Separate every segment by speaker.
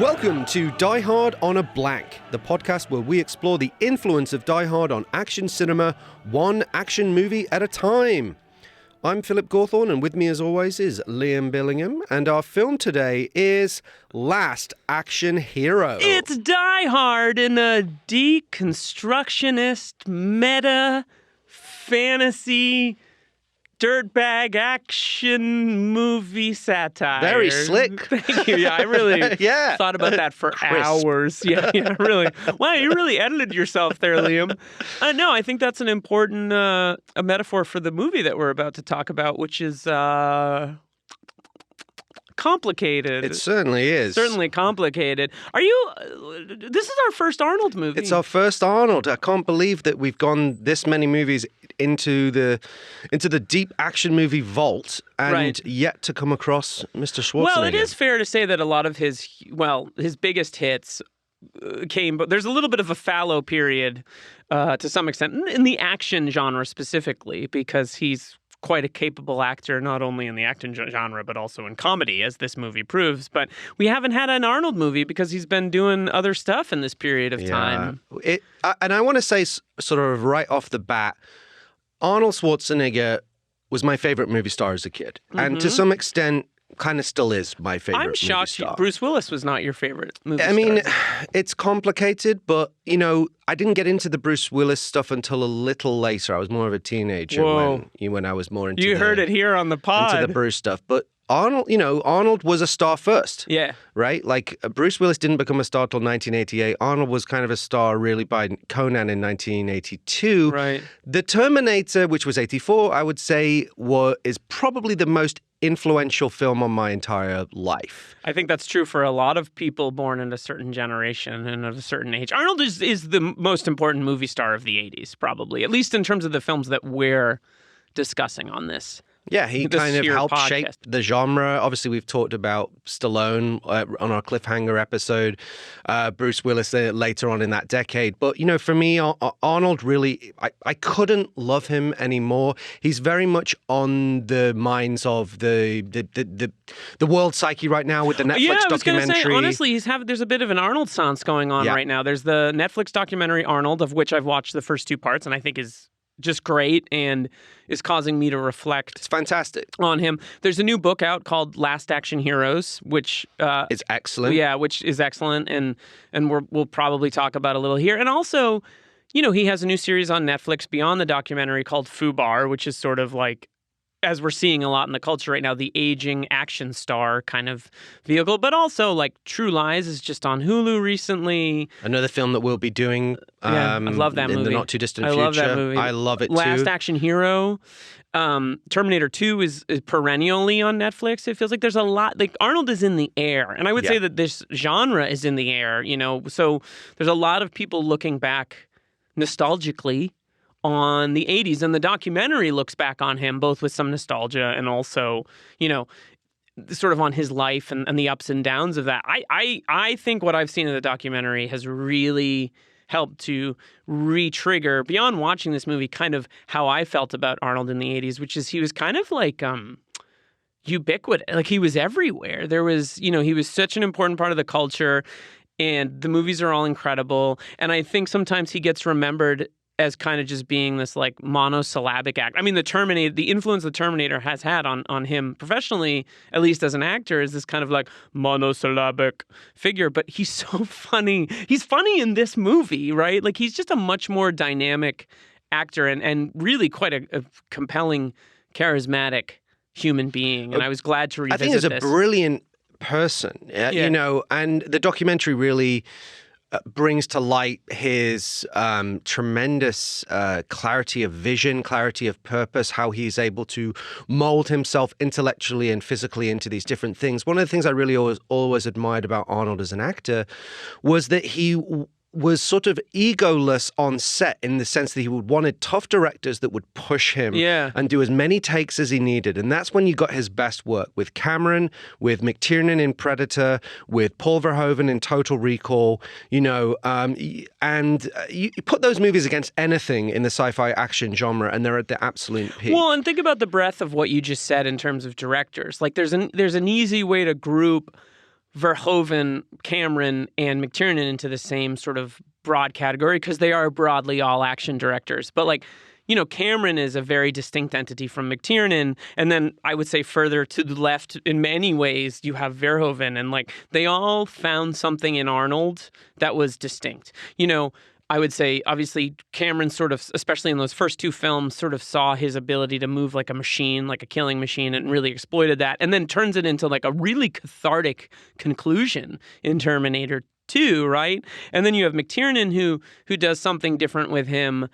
Speaker 1: Welcome to Die Hard on a Blank, the podcast where we explore the influence of Die Hard on action cinema, one action movie at a time. I'm Philip Gawthorne, and with me as always is Liam Billingham, and our film today is Last Action Hero.
Speaker 2: It's Die Hard in a deconstructionist, meta, fantasy, dirtbag action movie satire.
Speaker 1: Very slick.
Speaker 2: Thank you. Yeah, I really
Speaker 1: Yeah.
Speaker 2: thought about that for
Speaker 1: Crisp.
Speaker 2: hours. Yeah, really. Wow, you really edited yourself there, Liam. No, I think that's an important a metaphor for the movie that we're about to talk about, which is complicated.
Speaker 1: It certainly is.
Speaker 2: Certainly complicated. Are you... this is our first Arnold movie.
Speaker 1: It's our first Arnold. I can't believe that we've gone this many movies into the deep action movie vault and
Speaker 2: Right.
Speaker 1: yet to come across Mr. Schwarzenegger.
Speaker 2: Well, it is fair to say that a lot of his biggest hits came, but there's a little bit of a fallow period to some extent in the action genre specifically, because he's quite a capable actor, not only in the action genre, but also in comedy, as this movie proves. But we haven't had an Arnold movie because he's been doing other stuff in this period of time.
Speaker 1: And I want to say sort of right off the bat, Arnold Schwarzenegger was my favorite movie star as a kid. And to some extent, kind of still is my favorite
Speaker 2: I'm
Speaker 1: movie
Speaker 2: shocked
Speaker 1: star.
Speaker 2: Bruce Willis was not your favorite movie
Speaker 1: I mean,
Speaker 2: star.
Speaker 1: it's complicated, but, you know, I didn't get into the Bruce Willis stuff until a little later. I was more of a teenager when I was more into
Speaker 2: You heard it here on the pod.
Speaker 1: into the Bruce stuff. But Arnold was a star first.
Speaker 2: Yeah.
Speaker 1: Right? Like, Bruce Willis didn't become a star till 1988. Arnold was kind of a star really by Conan in 1982.
Speaker 2: Right.
Speaker 1: The Terminator, which was 84, I would say is probably the most influential film on my entire life.
Speaker 2: I think that's true for a lot of people born in a certain generation and of a certain age. Arnold is the most important movie star of the 80s, probably, at least in terms of the films that we're discussing on this.
Speaker 1: Yeah, he
Speaker 2: This
Speaker 1: kind of
Speaker 2: here
Speaker 1: helped
Speaker 2: podcast.
Speaker 1: shape the genre. Obviously, we've talked about Stallone on our Cliffhanger episode, Bruce Willis later on in that decade. But, you know, for me, Arnold really, I couldn't love him anymore. He's very much on the minds of the world psyche right now with the Netflix
Speaker 2: I was going
Speaker 1: documentary.
Speaker 2: to say, honestly, there's a bit of an Arnold sans going on right now. There's the Netflix documentary Arnold, of which I've watched the first two parts and I think is just great and is causing me to reflect.
Speaker 1: It's fantastic.
Speaker 2: On him. There's a new book out called Last Action Heroes, which
Speaker 1: It's excellent.
Speaker 2: Yeah, which is excellent, and we'll probably talk about a little here. And also, you know, he has a new series on Netflix beyond the documentary called Fubar, which is sort of like, as we're seeing a lot in the culture right now, the aging action star kind of vehicle. But also, like, True Lies is just on Hulu recently.
Speaker 1: Another film that we'll be doing
Speaker 2: I love that
Speaker 1: in
Speaker 2: movie.
Speaker 1: the not too distant
Speaker 2: I
Speaker 1: future.
Speaker 2: love that movie.
Speaker 1: I love it
Speaker 2: Last
Speaker 1: too.
Speaker 2: Action Hero. Terminator 2 is perennially on Netflix. It feels like there's a lot, like Arnold is in the air. And I would say that this genre is in the air, you know. So there's a lot of people looking back nostalgically on the 80s, and the documentary looks back on him both with some nostalgia and also, you know, sort of on his life and the ups and downs of that. I think what I've seen in the documentary has really helped to re-trigger, beyond watching this movie, kind of how I felt about Arnold in the 80s, which is he was kind of like ubiquitous. Like, he was everywhere. There was, you know, he was such an important part of the culture, and the movies are all incredible. And I think sometimes he gets remembered as kind of just being this like monosyllabic act. I mean, the influence the Terminator has had on him professionally, at least as an actor, is this kind of like monosyllabic figure. But he's so funny. He's funny in this movie, right? Like, he's just a much more dynamic actor and really quite a compelling, charismatic human being. And I was glad to revisit
Speaker 1: I think he's a
Speaker 2: this.
Speaker 1: brilliant person, you know, and the documentary really brings to light his tremendous clarity of vision, clarity of purpose, how he's able to mold himself intellectually and physically into these different things. One of the things I really always admired about Arnold as an actor was that he was sort of egoless on set, in the sense that he wanted tough directors that would push him and do as many takes as he needed. And that's when you got his best work, with Cameron, with McTiernan in Predator, with Paul Verhoeven in Total Recall, you know, and you put those movies against anything in the sci-fi action genre and they're at the absolute peak.
Speaker 2: Well, and think about the breadth of what you just said in terms of directors. Like, there's an easy way to group Verhoeven, Cameron, and McTiernan into the same sort of broad category because they are broadly all action directors. But like, Cameron is a very distinct entity from McTiernan. And then I would say further to the left, in many ways, you have Verhoeven. And like, they all found something in Arnold that was distinct. I would say, obviously, Cameron sort of, especially in those first two films, sort of saw his ability to move like a machine, like a killing machine, and really exploited that. And then turns it into like a really cathartic conclusion in Terminator 2, right? And then you have McTiernan who does something different with him.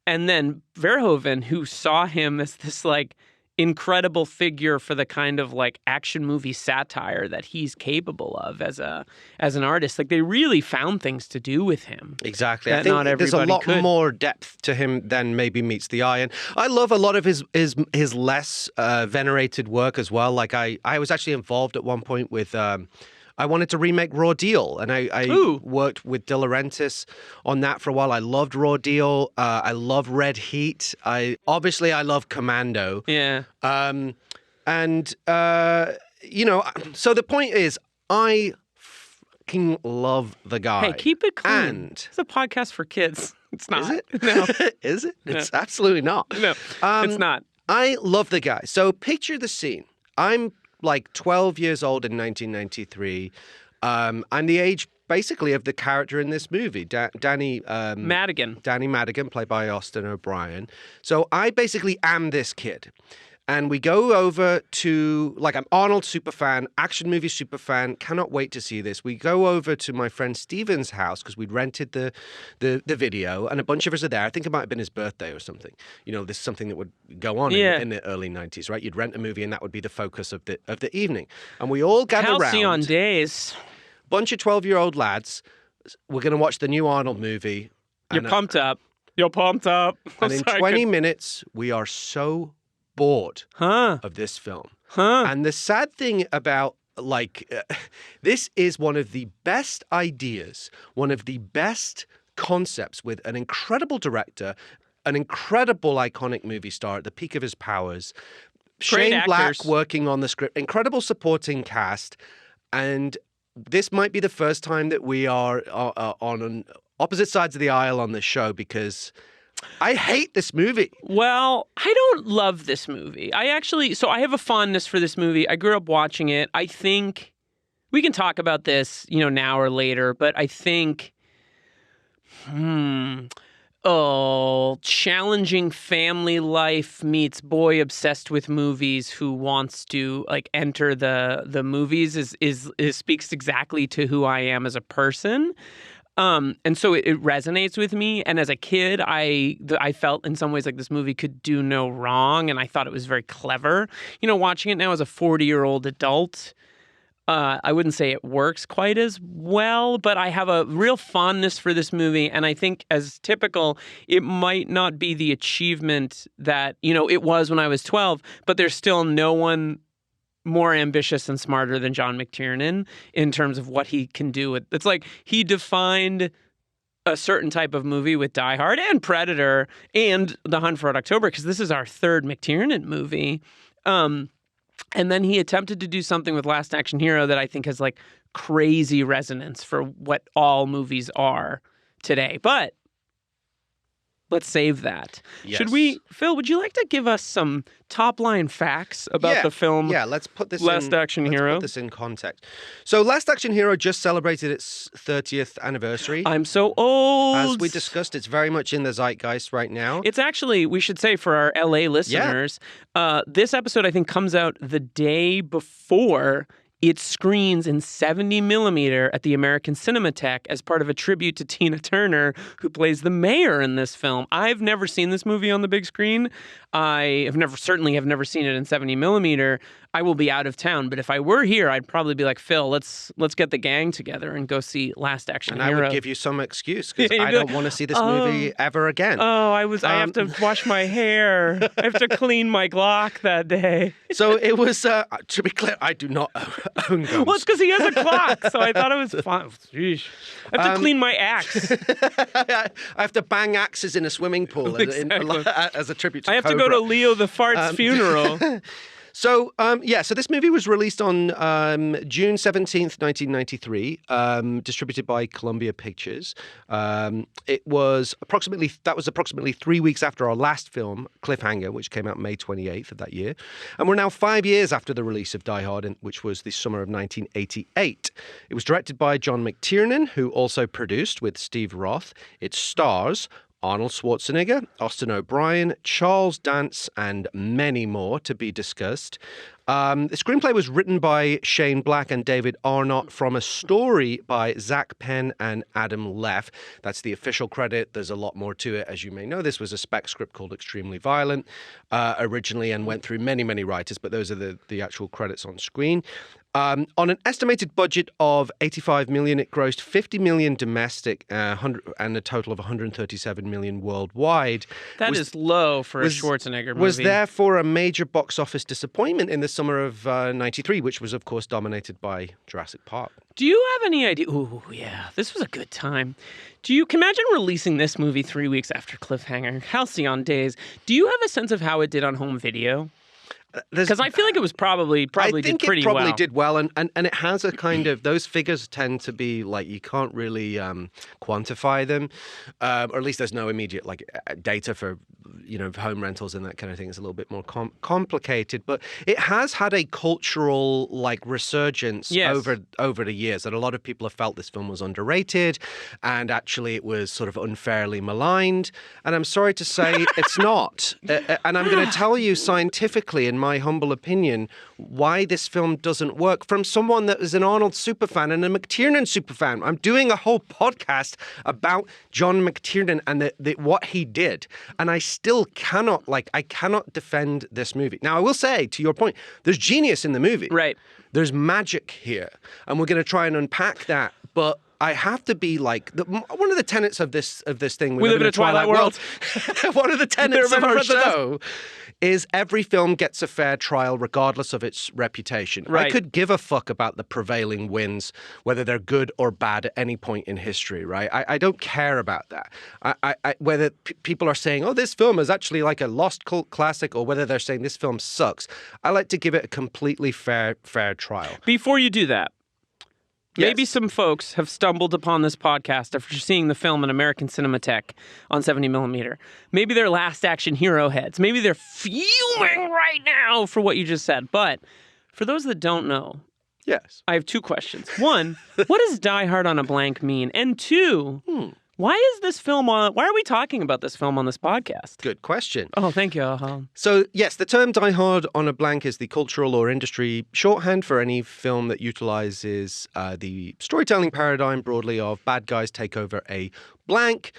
Speaker 2: And then Verhoeven, who saw him as this like incredible figure for the kind of like action movie satire that he's capable of as an artist. Like they really found things to do with him.
Speaker 1: Exactly. I think there's a lot more depth to him than maybe meets the eye. And I love a lot of his less venerated work as well. Like I was actually involved at one point with I wanted to remake Raw Deal, and I worked with De Laurentiis on that for a while. I loved Raw Deal. I love Red Heat. I love Commando.
Speaker 2: Yeah.
Speaker 1: So the point is, I fucking love the guy.
Speaker 2: Hey, keep it clean.
Speaker 1: And
Speaker 2: it's a podcast for kids. It's not.
Speaker 1: Is it?
Speaker 2: No.
Speaker 1: Is it?
Speaker 2: No.
Speaker 1: It's absolutely not.
Speaker 2: No, it's not.
Speaker 1: I love the guy. So picture the scene. I'm like 12 years old in 1993. I'm the age, basically, of the character in this movie, Danny
Speaker 2: Madigan.
Speaker 1: Danny Madigan, played by Austin O'Brien. So I basically am this kid. And we go over to, like, I'm Arnold superfan, action movie superfan, cannot wait to see this. We go over to my friend Steven's house because we'd rented the video, and a bunch of us are there. I think it might have been his birthday or something. This is something that would go on in the early 90s, right? You'd rent a movie and that would be the focus of the evening. And we all gather around.
Speaker 2: Halcyon days.
Speaker 1: Bunch of 12-year-old lads. We're going to watch the new Arnold movie.
Speaker 2: You're pumped up. You're pumped up.
Speaker 1: And in 20 minutes, we are so bored of this film. And the sad thing about this is one of the best ideas, one of the best concepts with an incredible director, an incredible iconic movie star at the peak of his powers,
Speaker 2: Great
Speaker 1: Shane Black
Speaker 2: actors.
Speaker 1: working on the script, incredible supporting cast, and this might be the first time that we are on opposite sides of the aisle on this show because I hate this movie.
Speaker 2: Well, I don't love this movie. I have a fondness for this movie. I grew up watching it. I think we can talk about this, now or later, but I think, challenging family life meets boy obsessed with movies who wants to like enter the movies is speaks exactly to who I am as a person. And so it resonates with me. And as a kid, I felt in some ways like this movie could do no wrong. And I thought it was very clever. Watching it now as a 40-year-old adult, I wouldn't say it works quite as well, but I have a real fondness for this movie. And I think as typical, it might not be the achievement that, it was when I was 12, but there's still no one more ambitious and smarter than John McTiernan in terms of what he can do. It's like he defined a certain type of movie with Die Hard and Predator and The Hunt for Red October, because this is our third McTiernan movie. And then he attempted to do something with Last Action Hero that I think has like crazy resonance for what all movies are today. But let's save that.
Speaker 1: Yes.
Speaker 2: Should we, Phil, would you like to give us some top-line facts about the film?
Speaker 1: Yeah, let's put this
Speaker 2: Last Action Hero.
Speaker 1: Let's put this in context. So Last Action Hero just celebrated its 30th anniversary.
Speaker 2: I'm so old.
Speaker 1: As we discussed, it's very much in the zeitgeist right now.
Speaker 2: It's actually, we should say for our LA listeners, this episode I think comes out the day before it screens in 70 millimeter at the American Cinematheque as part of a tribute to Tina Turner, who plays the mayor in this film. I've never seen this movie on the big screen. I have never seen it in 70 millimeter. I will be out of town, but if I were here, I'd probably be like, Phil, let's get the gang together and go see Last Action Hero.
Speaker 1: And I would give you some excuse because I don't want to see this movie ever again.
Speaker 2: I have to wash my hair. I have to clean my Glock that day.
Speaker 1: So it was, to be clear, I do not own guns.
Speaker 2: Well, it's because he has a clock, so I thought it was fun. Sheesh. I have to clean my axe.
Speaker 1: I have to bang axes in a swimming pool
Speaker 2: Exactly.
Speaker 1: as a tribute to
Speaker 2: I have
Speaker 1: Cobra.
Speaker 2: to go to Leo the Fart's funeral.
Speaker 1: So this movie was released on June 17th, 1993, distributed by Columbia Pictures. That was approximately 3 weeks after our last film, Cliffhanger, which came out May 28th of that year. And we're now 5 years after the release of Die Hard, which was the summer of 1988. It was directed by John McTiernan, who also produced with Steve Roth. It stars Arnold Schwarzenegger, Austin O'Brien, Charles Dance, and many more to be discussed. The screenplay was written by Shane Black and David Arnott from a story by Zach Penn and Adam Leff. That's the official credit. There's a lot more to it. As you may know, this was a spec script called Extremely Violent originally and went through many, many writers, but those are the actual credits on screen. On an estimated budget of $85 million, it grossed $50 million domestic and a total of $137 million worldwide.
Speaker 2: That is low for a Schwarzenegger movie.
Speaker 1: Was therefore a major box office disappointment in the summer of 93, which was, of course, dominated by Jurassic Park.
Speaker 2: Do you have any idea? Ooh, yeah, this was a good time. Can imagine releasing this movie 3 weeks after Cliffhanger? Halcyon Days. Do you have a sense of how it did on home video? Because I feel like it was probably did pretty well. I think it probably
Speaker 1: did well, and it has a kind of, those figures tend to be like, you can't really quantify them, or at least there's no immediate data for home rentals and that kind of thing. Is a little bit more complicated, but it has had a cultural resurgence over the years, that a lot of people have felt this film was underrated, and actually it was sort of unfairly maligned. And I'm sorry to say it's not. And I'm going to tell you scientifically, in my humble opinion, why this film doesn't work from someone that is an Arnold superfan and a McTiernan superfan. I'm doing a whole podcast about John McTiernan and what he did, and I still cannot defend this movie. Now, I will say, to your point, there's genius in the movie.
Speaker 2: Right.
Speaker 1: There's magic here, and we're going to try and unpack that, but I have to be one of the tenets of this thing.
Speaker 2: We live in a Twilight world.
Speaker 1: One of the tenets of our show is every film gets a fair trial regardless of its reputation.
Speaker 2: Right.
Speaker 1: I could give a fuck about the prevailing winds, whether they're good or bad at any point in history, right? I don't care about that. Whether people are saying, oh, this film is actually like a lost cult classic, or whether they're saying this film sucks. I like to give it a completely fair trial.
Speaker 2: Before you do that,
Speaker 1: yes.
Speaker 2: Maybe some folks have stumbled upon this podcast after seeing the film in American Cinematheque on 70mm. Maybe they're Last Action Hero heads. Maybe they're fuming right now for what you just said. But for those that don't know,
Speaker 1: yes,
Speaker 2: I have two questions. One, what does Die Hard on a Blank mean? And two, why are we talking about this film on this podcast?
Speaker 1: Good question.
Speaker 2: Oh, thank you.
Speaker 1: So, yes, the term Die Hard on a Blank is the cultural or industry shorthand for any film that utilizes the storytelling paradigm broadly of bad guys take over a blank,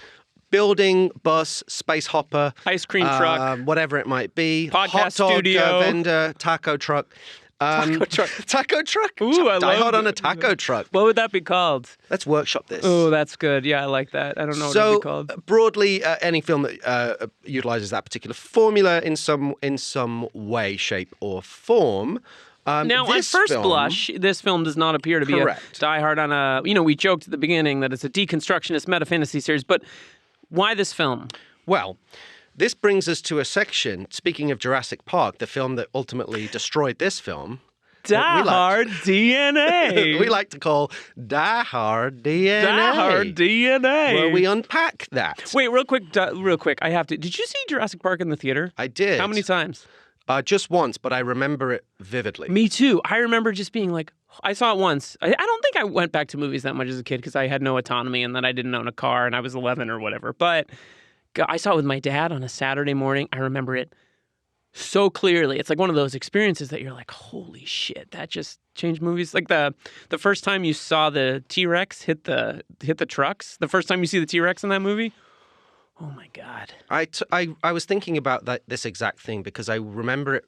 Speaker 1: building, bus, space hopper,
Speaker 2: ice cream truck,
Speaker 1: whatever it might be,
Speaker 2: podcast
Speaker 1: hot dog
Speaker 2: studio,
Speaker 1: vendor, taco truck. Taco truck?
Speaker 2: Ooh, I
Speaker 1: Die
Speaker 2: love
Speaker 1: Hard on a taco truck.
Speaker 2: What would that be called?
Speaker 1: Let's workshop this.
Speaker 2: Oh, that's good. Yeah, I like that. I don't know what it would be called.
Speaker 1: So, broadly, any film that utilizes that particular formula in some way, shape, or form.
Speaker 2: Now, at first blush, this film does not appear to be a Die Hard on a... we joked at the beginning that it's a deconstructionist meta-fantasy series, but why this film?
Speaker 1: Well, this brings us to a section, speaking of Jurassic Park, the film that ultimately destroyed this film.
Speaker 2: Die Hard DNA.
Speaker 1: We like to call Die Hard DNA.
Speaker 2: Die Hard DNA.
Speaker 1: Where we unpack that.
Speaker 2: Wait, real quick. I have to. Did you see Jurassic Park in the theater?
Speaker 1: I did.
Speaker 2: How many times?
Speaker 1: Just once, but I remember it vividly.
Speaker 2: Me too. I remember just being like, I saw it once. I don't think I went back to movies that much as a kid because I had no autonomy and then I didn't own a car and I was 11 or whatever. But I saw it with my dad on a Saturday morning. I remember it so clearly. It's like one of those experiences that you're like, holy shit, that just changed movies. Like the first time you saw the T-Rex hit the trucks, the first time you see the T-Rex in that movie, oh my God.
Speaker 1: I was thinking about this exact thing because I remember it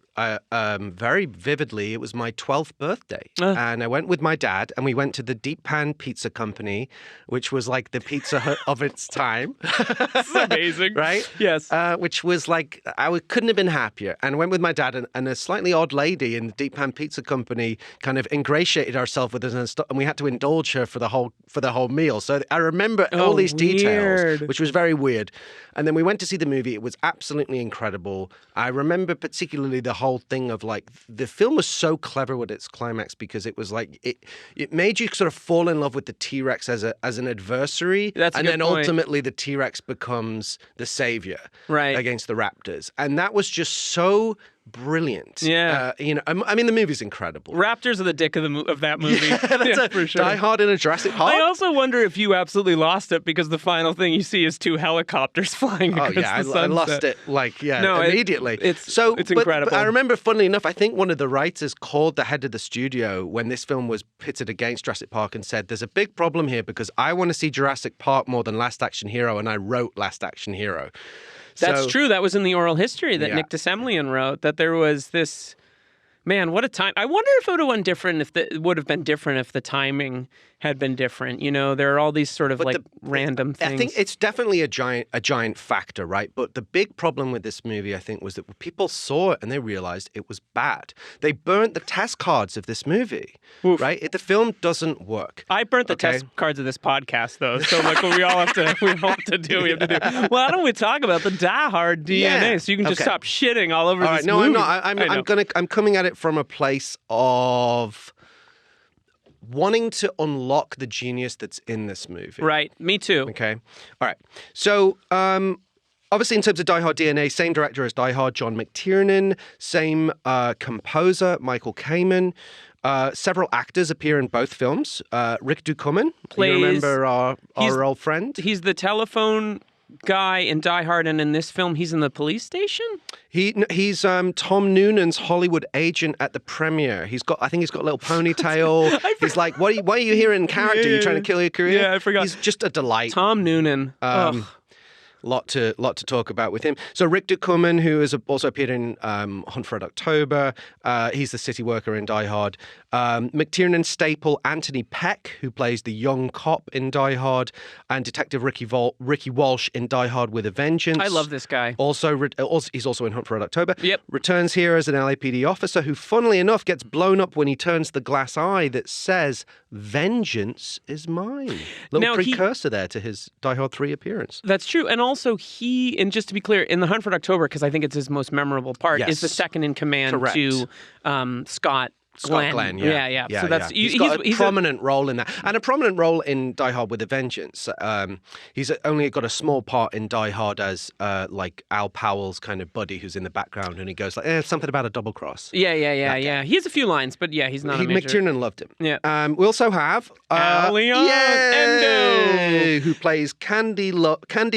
Speaker 1: very vividly. It was my 12th birthday and I went with my dad and we went to the Deep Pan Pizza Company, which was like the Pizza Hut of its time.
Speaker 2: It's amazing.
Speaker 1: Right?
Speaker 2: Yes.
Speaker 1: Which was like, couldn't have been happier. And I went with my dad and a slightly odd lady in the Deep Pan Pizza Company kind of ingratiated herself with us and we had to indulge her for the whole meal. So I remember all these details, which was very weird. And then we went to see the movie. It was absolutely incredible. I remember particularly the whole thing of like the film was so clever with its climax because it was like it made you sort of fall in love with the T-Rex as an adversary.
Speaker 2: That's a
Speaker 1: and
Speaker 2: good
Speaker 1: then
Speaker 2: point.
Speaker 1: ultimately the T-Rex becomes the savior
Speaker 2: Right.
Speaker 1: against the raptors. And that was just so brilliant.
Speaker 2: Yeah.
Speaker 1: I mean, the movie's incredible.
Speaker 2: Raptors are the dick of that movie.
Speaker 1: That's
Speaker 2: for sure.
Speaker 1: Die Hard in a Jurassic Park.
Speaker 2: I also wonder if you absolutely lost it because the final thing you see is 2 helicopters flying across the sunset.
Speaker 1: I lost it immediately.
Speaker 2: It's
Speaker 1: But
Speaker 2: incredible.
Speaker 1: I remember, funnily enough, I think one of the writers called the head of the studio when this film was pitted against Jurassic Park and said, "There's a big problem here because I want to see Jurassic Park more than Last Action Hero, and I wrote Last Action Hero."
Speaker 2: That's true. That was in the oral history that
Speaker 1: Yeah.
Speaker 2: Nick DeSemlian wrote, that there was this... Man, what a time. I wonder if it would have been different it would have been different if the timing had been different. You know, there are all these sort of random things.
Speaker 1: I think it's definitely a giant factor, right? But the big problem with this movie, I think, was that people saw it and they realized it was bad. They burnt the test cards of this movie, right? The film doesn't work.
Speaker 2: I burnt the test cards of this podcast, though. So like, we all have to do. Well, why don't we talk about the Die Hard DNA so you can just stop shitting all over this
Speaker 1: no,
Speaker 2: movie?
Speaker 1: I'm not. I'm coming at it from a place of wanting to unlock the genius that's in this movie.
Speaker 2: Right. Me too.
Speaker 1: Okay. All right. So, obviously, in terms of Die Hard DNA, same director as Die Hard, John McTiernan, same composer, Michael Kamen. Several actors appear in both films. Rick Ducommun, you remember our old friend?
Speaker 2: He's the telephone guy in Die Hard, and in this film, he's in the police station?
Speaker 1: He's Tom Noonan's Hollywood agent at the premiere. I think he's got a little ponytail. He's like, why are you here in character? You trying to kill your career?
Speaker 2: Yeah, I forgot.
Speaker 1: He's just a delight.
Speaker 2: Tom Noonan.
Speaker 1: Lot to talk about with him. So Rick Ducommun, who has also appeared in Hunt for Red October, he's the city worker in Die Hard. McTiernan staple Anthony Peck, who plays the young cop in Die Hard, and Detective Ricky Walsh in Die Hard with a Vengeance.
Speaker 2: I love this guy.
Speaker 1: Also, he's also in Hunt for Red October.
Speaker 2: Yep.
Speaker 1: Returns here as an LAPD officer who, funnily enough, gets blown up when he turns the glass eye that says, "Vengeance is mine." Little precursor there to his Die Hard 3 appearance.
Speaker 2: That's true. And also and just to be clear, in the Hunt for October, because I think it's his most memorable part, is the second in command to Scott Glenn. Yeah. So that's
Speaker 1: he's got a prominent role in that, and a prominent role in Die Hard with a Vengeance. He's only got a small part in Die Hard as like Al Powell's kind of buddy who's in the background, and he goes like, something about a double cross.
Speaker 2: Yeah. He has a a few lines, but he's not a major.
Speaker 1: McTiernan loved him.
Speaker 2: Yeah.
Speaker 1: We also have
Speaker 2: Al Leon Endo,
Speaker 1: who plays candy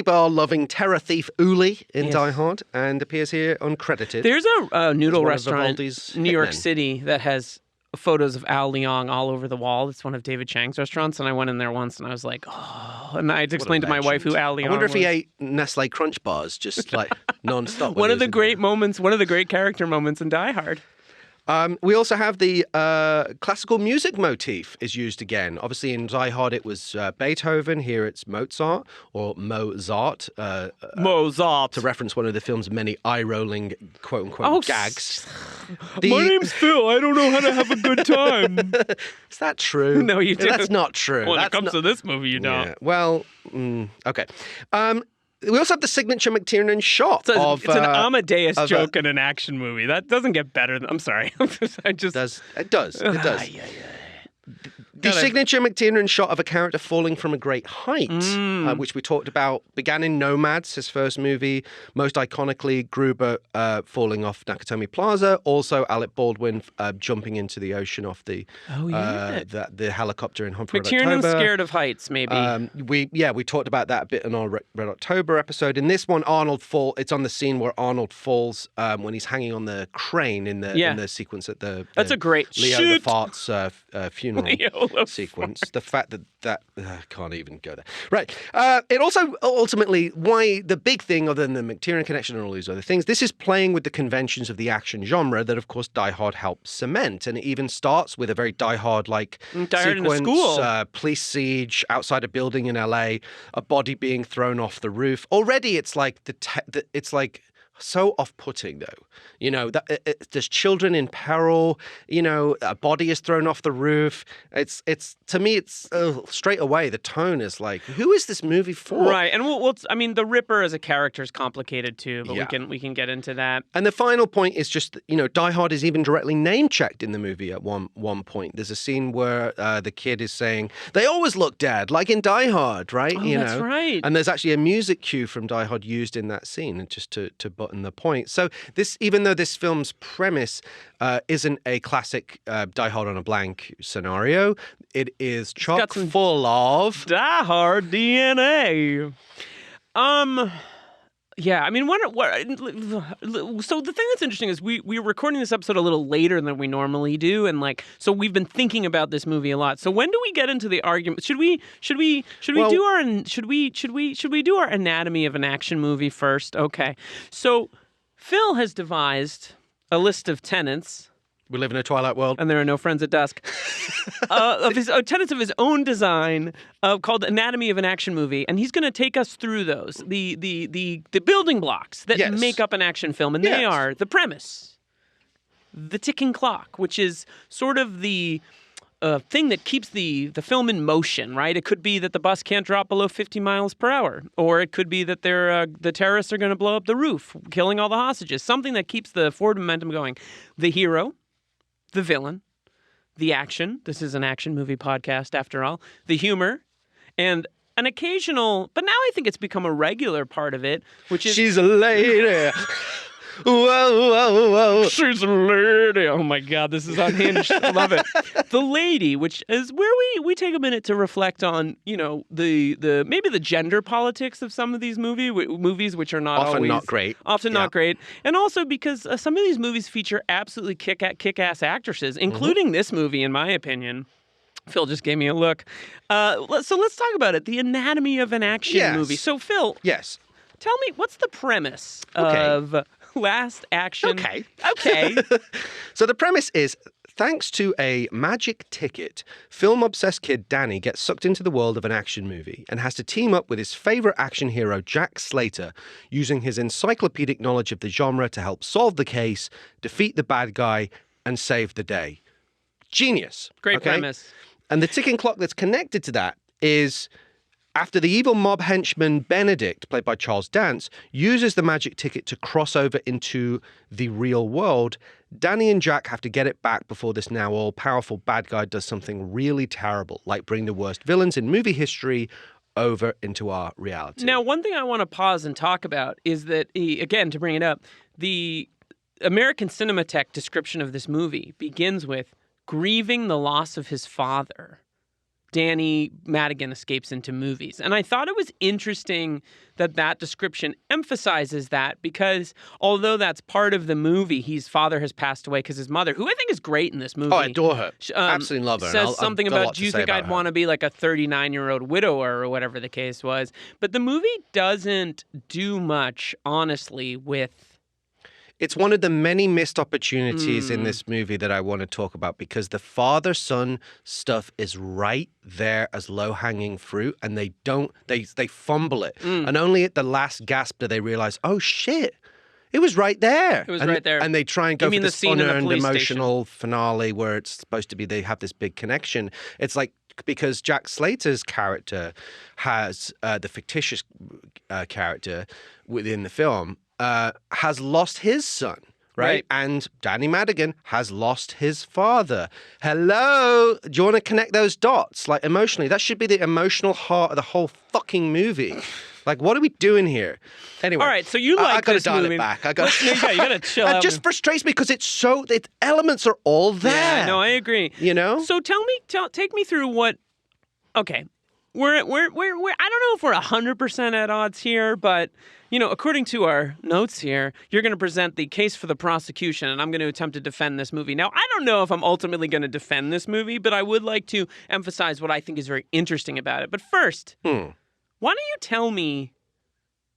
Speaker 1: bar loving terror thief Uli in Die Hard, and appears here uncredited.
Speaker 2: There's a noodle restaurant
Speaker 1: Vivaldi's
Speaker 2: in New York City that has photos of Al Leong all over the wall. It's one of David Chang's restaurants, and I went in there once, and I was like, oh. And I had to explain to my wife who Al Leong was.
Speaker 1: I wonder if he ate Nestle Crunch bars just like non-stop.
Speaker 2: One of the great character moments in Die Hard.
Speaker 1: We also have the classical music motif is used again. Obviously, in Die Hard, it was Beethoven. Here, it's Mozart or Mozart.
Speaker 2: Mozart.
Speaker 1: To reference one of the film's many eye-rolling, quote-unquote, gags.
Speaker 2: My name's Phil. I don't know how to have a good time.
Speaker 1: Is that true?
Speaker 2: No, you don't.
Speaker 1: That's not true.
Speaker 2: When it comes to this movie, you don't.
Speaker 1: Yeah. Well, okay. We also have the signature McTiernan shot
Speaker 2: it's an Amadeus joke in an action movie. That doesn't get better. I'm sorry.
Speaker 1: It does. The signature McTiernan shot of a character falling from a great height, which we talked about, began in Nomads, his first movie. Most iconically, Gruber falling off Nakatomi Plaza. Also, Alec Baldwin jumping into the ocean off the helicopter in Hunt for Red October.
Speaker 2: McTiernan's scared of heights, maybe.
Speaker 1: We talked about that a bit in our Red October episode. In this one, it's on the scene where Arnold falls when he's hanging on the crane in the sequence at the
Speaker 2: That's a great
Speaker 1: Leo the Fart's funeral. Sequence. The fact that I can't even go there. Right. It also ultimately why the big thing, other than the McTiernan connection and all these other things, this is playing with the conventions of the action genre that, of course, Die Hard helps cement, and it even starts with a very Die Hard like sequence. Police siege outside a building in LA, a body being thrown off the roof. Already, it's like it's like so off-putting, though. You know, there's children in peril. You know, a body is thrown off the roof. It's to me, it's straight away the tone is like, who is this movie for?
Speaker 2: Right, and we'll I mean, the Ripper as a character is complicated too, but we can get into that.
Speaker 1: And the final point is just, you know, Die Hard is even directly name-checked in the movie at one point. There's a scene where the kid is saying, "They always look dead," like in Die Hard, right?
Speaker 2: Oh, that's right.
Speaker 1: And there's actually a music cue from Die Hard used in that scene, and just to button the point. So this, even though this film's premise isn't a classic Die Hard on a blank scenario, it is chock full of
Speaker 2: Die Hard DNA. Yeah, I mean, so the thing that's interesting is we're recording this episode a little later than we normally do, and like, so we've been thinking about this movie a lot. So when do we get into the argument? Should we do our anatomy of an action movie first? Okay, so Phil has devised a list of tenets.
Speaker 1: We live in a Twilight world.
Speaker 2: And there are no friends at dusk. Of his tenets of his own design called Anatomy of an Action Movie. And he's going to take us through those. The building blocks that make up an action film. And they are the premise, the ticking clock, which is sort of the thing that keeps the film in motion, right? It could be that the bus can't drop below 50 miles per hour. Or it could be that the terrorists are going to blow up the roof, killing all the hostages. Something that keeps the forward momentum going. The hero. The villain, the action. This is an action movie podcast, after all. The humor, and an occasional, but now I think it's become a regular part of it, which is...
Speaker 1: She's a lady. Whoa, whoa, whoa.
Speaker 2: She's a lady. Oh, my God, this is unhinged. I love it. The lady, which is where we take a minute to reflect on, you know, the maybe the gender politics of some of these movies, which are not
Speaker 1: often
Speaker 2: always...
Speaker 1: not great.
Speaker 2: Often not great. And also because some of these movies feature absolutely kick-ass actresses, including this movie, in my opinion. Phil just gave me a look. So let's talk about it. The anatomy of an action movie. So, Phil...
Speaker 1: Yes.
Speaker 2: Tell me, what's the premise of Last Action? Okay.
Speaker 1: So the premise is, thanks to a magic ticket, film-obsessed kid Danny gets sucked into the world of an action movie and has to team up with his favorite action hero, Jack Slater, using his encyclopedic knowledge of the genre to help solve the case, defeat the bad guy, and save the day. Genius.
Speaker 2: Great premise.
Speaker 1: And the ticking clock that's connected to that is... After the evil mob henchman Benedict, played by Charles Dance, uses the magic ticket to cross over into the real world, Danny and Jack have to get it back before this now all-powerful bad guy does something really terrible, like bring the worst villains in movie history over into our reality.
Speaker 2: Now, one thing I want to pause and talk about is that, again, to bring it up, the American Cinematheque description of this movie begins with grieving the loss of his father. Danny Madigan escapes into movies. And I thought it was interesting that description emphasizes that, because although that's part of the movie, his father has passed away because his mother, who I think is great in this movie.
Speaker 1: Oh, I adore her. Absolutely love her.
Speaker 2: Says something about, do you think I'd want to be like a 39-year-old widower or whatever the case was. But the movie doesn't do much, honestly, with...
Speaker 1: It's one of the many missed opportunities in this movie that I want to talk about, because the father-son stuff is right there as low-hanging fruit, and they fumble it. And only at the last gasp do they realize, oh, shit, it was right there.
Speaker 2: It was right there.
Speaker 1: And they try and go for this unearned emotional finale where it's supposed to be they have this big connection. It's like, because Jack Slater's character has the fictitious character within the film, has lost his son, right? And Danny Madigan has lost his father. Hello? Do you want to connect those dots, like, emotionally? That should be the emotional heart of the whole fucking movie. Like, what are we doing here? Anyway.
Speaker 2: All right, so you like this movie.
Speaker 1: I gotta dial it back.
Speaker 2: You gotta chill out.
Speaker 1: It just frustrates me because the elements are all there.
Speaker 2: Yeah, no, I agree.
Speaker 1: You know?
Speaker 2: So take me through what... Okay, we're I don't know if we're 100% at odds here, but... You know, according to our notes here, you're going to present the case for the prosecution, and I'm going to attempt to defend this movie. Now, I don't know if I'm ultimately going to defend this movie, but I would like to emphasize what I think is very interesting about it. But first, why don't you tell me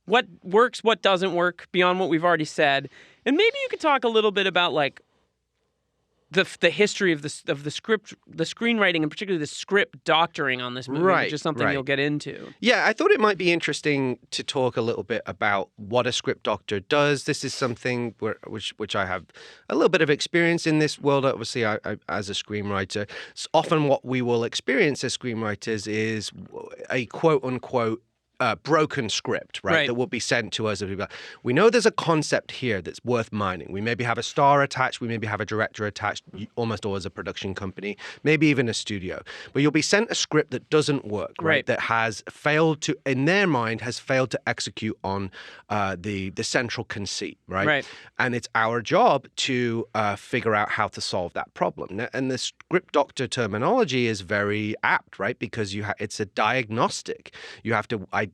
Speaker 2: what works, what doesn't work, beyond what we've already said, and maybe you could talk a little bit about, like, the history of the script, the screenwriting, and particularly the script doctoring on this movie, which is something you'll get into.
Speaker 1: Yeah, I thought it might be interesting to talk a little bit about what a script doctor does. This is something which I have a little bit of experience in this world. Obviously, I as a screenwriter, often what we will experience as screenwriters is a quote unquote broken script, right? That will be sent to us. We know there's a concept here that's worth mining. We maybe have a star attached. We maybe have a director attached, almost always a production company, maybe even a studio. But you'll be sent a script that doesn't work, right? That has failed to, in their mind, has failed to execute on the central conceit, right? And it's our job to figure out how to solve that problem. And the script doctor terminology is very apt, right? Because it's a diagnostic. You have to identify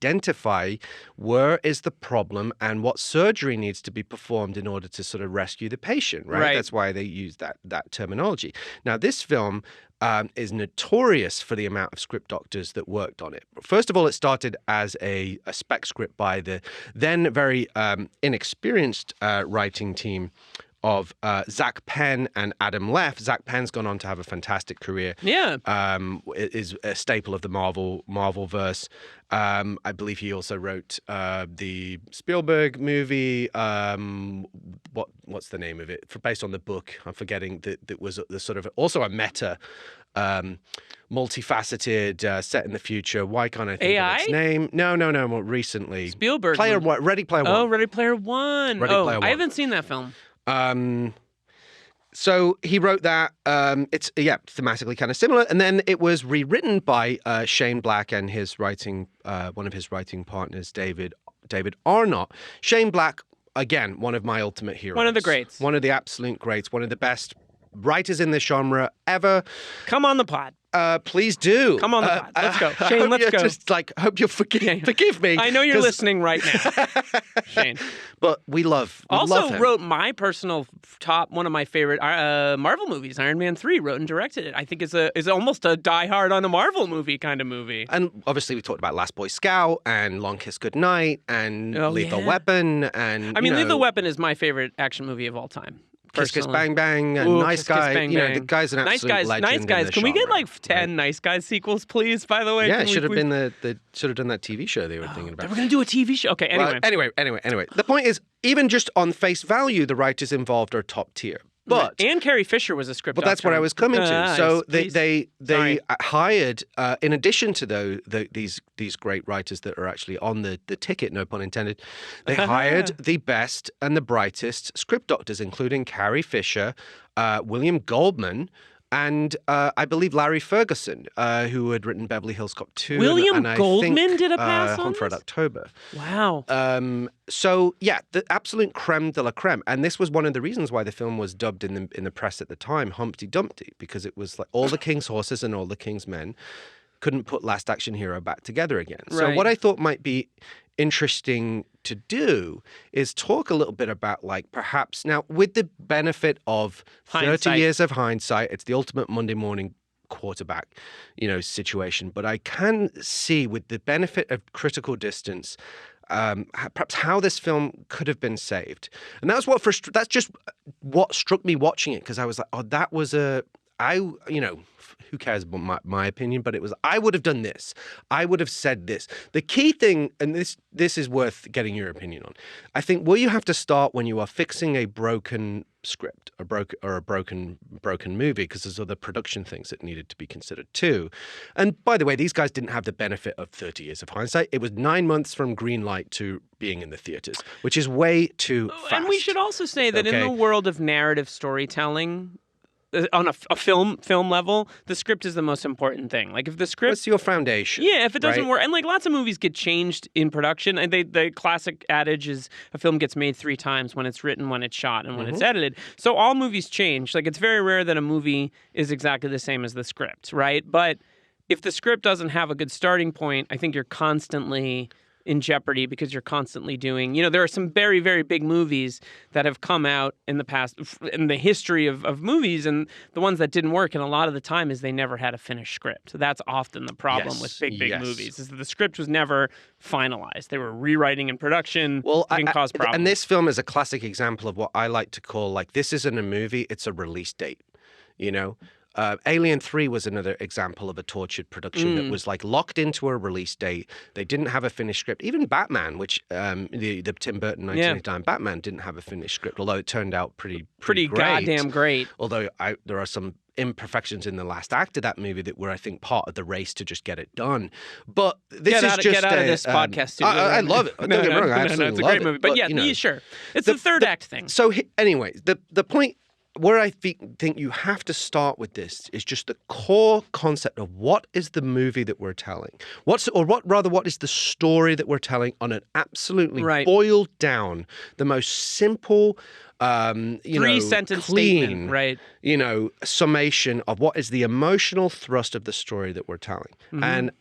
Speaker 1: where is the problem and what surgery needs to be performed in order to sort of rescue the patient, right? That's why they use that terminology. Now, this film is notorious for the amount of script doctors that worked on it. First of all, it started as a spec script by the then very inexperienced writing team of Zach Penn and Adam Leff. Zach Penn's gone on to have a fantastic career. Yeah. Is a staple of the Marvel-verse. I believe he also wrote the Spielberg movie. What's the name of it? Based on the book, I'm forgetting that was the sort of also a meta, multifaceted, set in the future. Why can't I think of its name? No. More recently,
Speaker 2: Spielberg.
Speaker 1: Ready Player One.
Speaker 2: Oh, Ready Player One.
Speaker 1: Ready Player One.
Speaker 2: I haven't seen that film.
Speaker 1: So he wrote that. It's thematically kind of similar, and then it was rewritten by Shane Black and his writing, one of his writing partners, David Arnott. Shane Black, again, one of my ultimate heroes.
Speaker 2: One of the greats.
Speaker 1: One of the absolute greats. One of the best writers in this genre ever.
Speaker 2: Come on the pod.
Speaker 1: Please do.
Speaker 2: Come on the pod. Let's go. Shane, let's go.
Speaker 1: Just hope you'll forgive me.
Speaker 2: I know you're listening right now, Shane.
Speaker 1: But we love him.
Speaker 2: Wrote my personal one of my favorite Marvel movies, Iron Man 3, wrote and directed it. I think is almost a Die Hard on a Marvel movie kind of movie.
Speaker 1: And obviously we talked about Last Boy Scout and Long Kiss Goodnight and Lethal Weapon. And
Speaker 2: I mean, Lethal Weapon is my favorite action movie of all time.
Speaker 1: Kiss Kiss Bang Bang and Nice Guy.
Speaker 2: Bang,
Speaker 1: bang. The guy's an absolute legend.
Speaker 2: Nice Guys. Can we get 10 Nice Guys sequels, please? By the way,
Speaker 1: yeah, it should have been should have done that TV show they were thinking about.
Speaker 2: They were going to do a TV show. Okay, anyway.
Speaker 1: Well, anyway. The point is, even just on face value, the writers involved are top tier. But
Speaker 2: and Carrie Fisher was a script doctor.
Speaker 1: Well, that's what I was coming to. So they hired, in addition to these great writers that are actually on the ticket, no pun intended, they hired the best and the brightest script doctors, including Carrie Fisher, William Goldman, and I believe Larry Ferguson, who had written Beverly Hills Cop 2.
Speaker 2: William
Speaker 1: and
Speaker 2: Goldman did a pass on
Speaker 1: Hunt for Red
Speaker 2: this?
Speaker 1: October.
Speaker 2: Wow.
Speaker 1: So yeah, the absolute creme de la creme, and this was one of the reasons why the film was dubbed in the press at the time Humpty Dumpty, because it was like all the king's horses and all the king's men couldn't put Last Action Hero back together again.
Speaker 2: Right.
Speaker 1: So what I thought might be interesting to do is talk a little bit about, like, perhaps now with the benefit of 30 years of hindsight, it's the ultimate Monday morning quarterback, situation. But I can see, with the benefit of critical distance, perhaps how this film could have been saved. And that's just what struck me watching it, because I was like, oh, that was who cares about my opinion, but it was, I would have done this. I would have said this. The key thing, and this is worth getting your opinion on, I think where you have to start when you are fixing a broken script, a broken movie, because there's other production things that needed to be considered too. And by the way, these guys didn't have the benefit of 30 years of hindsight. It was 9 months from green light to being in the theaters, which is way too fast.
Speaker 2: And we should also say that in the world of narrative storytelling, on a film level, the script is the most important thing. Like, if the script...
Speaker 1: What's your foundation?
Speaker 2: Yeah, if it doesn't work... And, like, lots of movies get changed in production. And the classic adage is a film gets made 3 times: when it's written, when it's shot, and when it's edited. So all movies change. Like, it's very rare that a movie is exactly the same as the script, right? But if the script doesn't have a good starting point, I think you're constantly in jeopardy, because you're constantly doing, there are some very, very big movies that have come out in the past, in the history of movies, and the ones that didn't work, and a lot of the time is they never had a finished script. So that's often the problem with big movies, is that the script was never finalized. They were rewriting in production.
Speaker 1: Well,
Speaker 2: it can cause problems.
Speaker 1: And this film is a classic example of what I like to call, like, this isn't a movie, it's a release date. you know. Alien 3 was another example of a tortured production that was like locked into a release date. They didn't have a finished script. Even Batman, which the Tim Burton 1989 Batman didn't have a finished script, although it turned out pretty great.
Speaker 2: Goddamn great.
Speaker 1: Although there are some imperfections in the last act of that movie that were, I think, part of the race to just get it done. But this
Speaker 2: get out of this podcast studio.
Speaker 1: I love it. Don't get me wrong, I absolutely
Speaker 2: it's a
Speaker 1: love
Speaker 2: great
Speaker 1: it.
Speaker 2: movie. But yeah, sure. It's the third act thing.
Speaker 1: So anyway, the point where I think you have to start with this is just the core concept of what is the movie that we're telling? What is the story that we're telling on an absolutely boiled down, the most simple,
Speaker 2: three-sentence
Speaker 1: clean,
Speaker 2: statement, right?
Speaker 1: Summation of what is the emotional thrust of the story that we're telling. And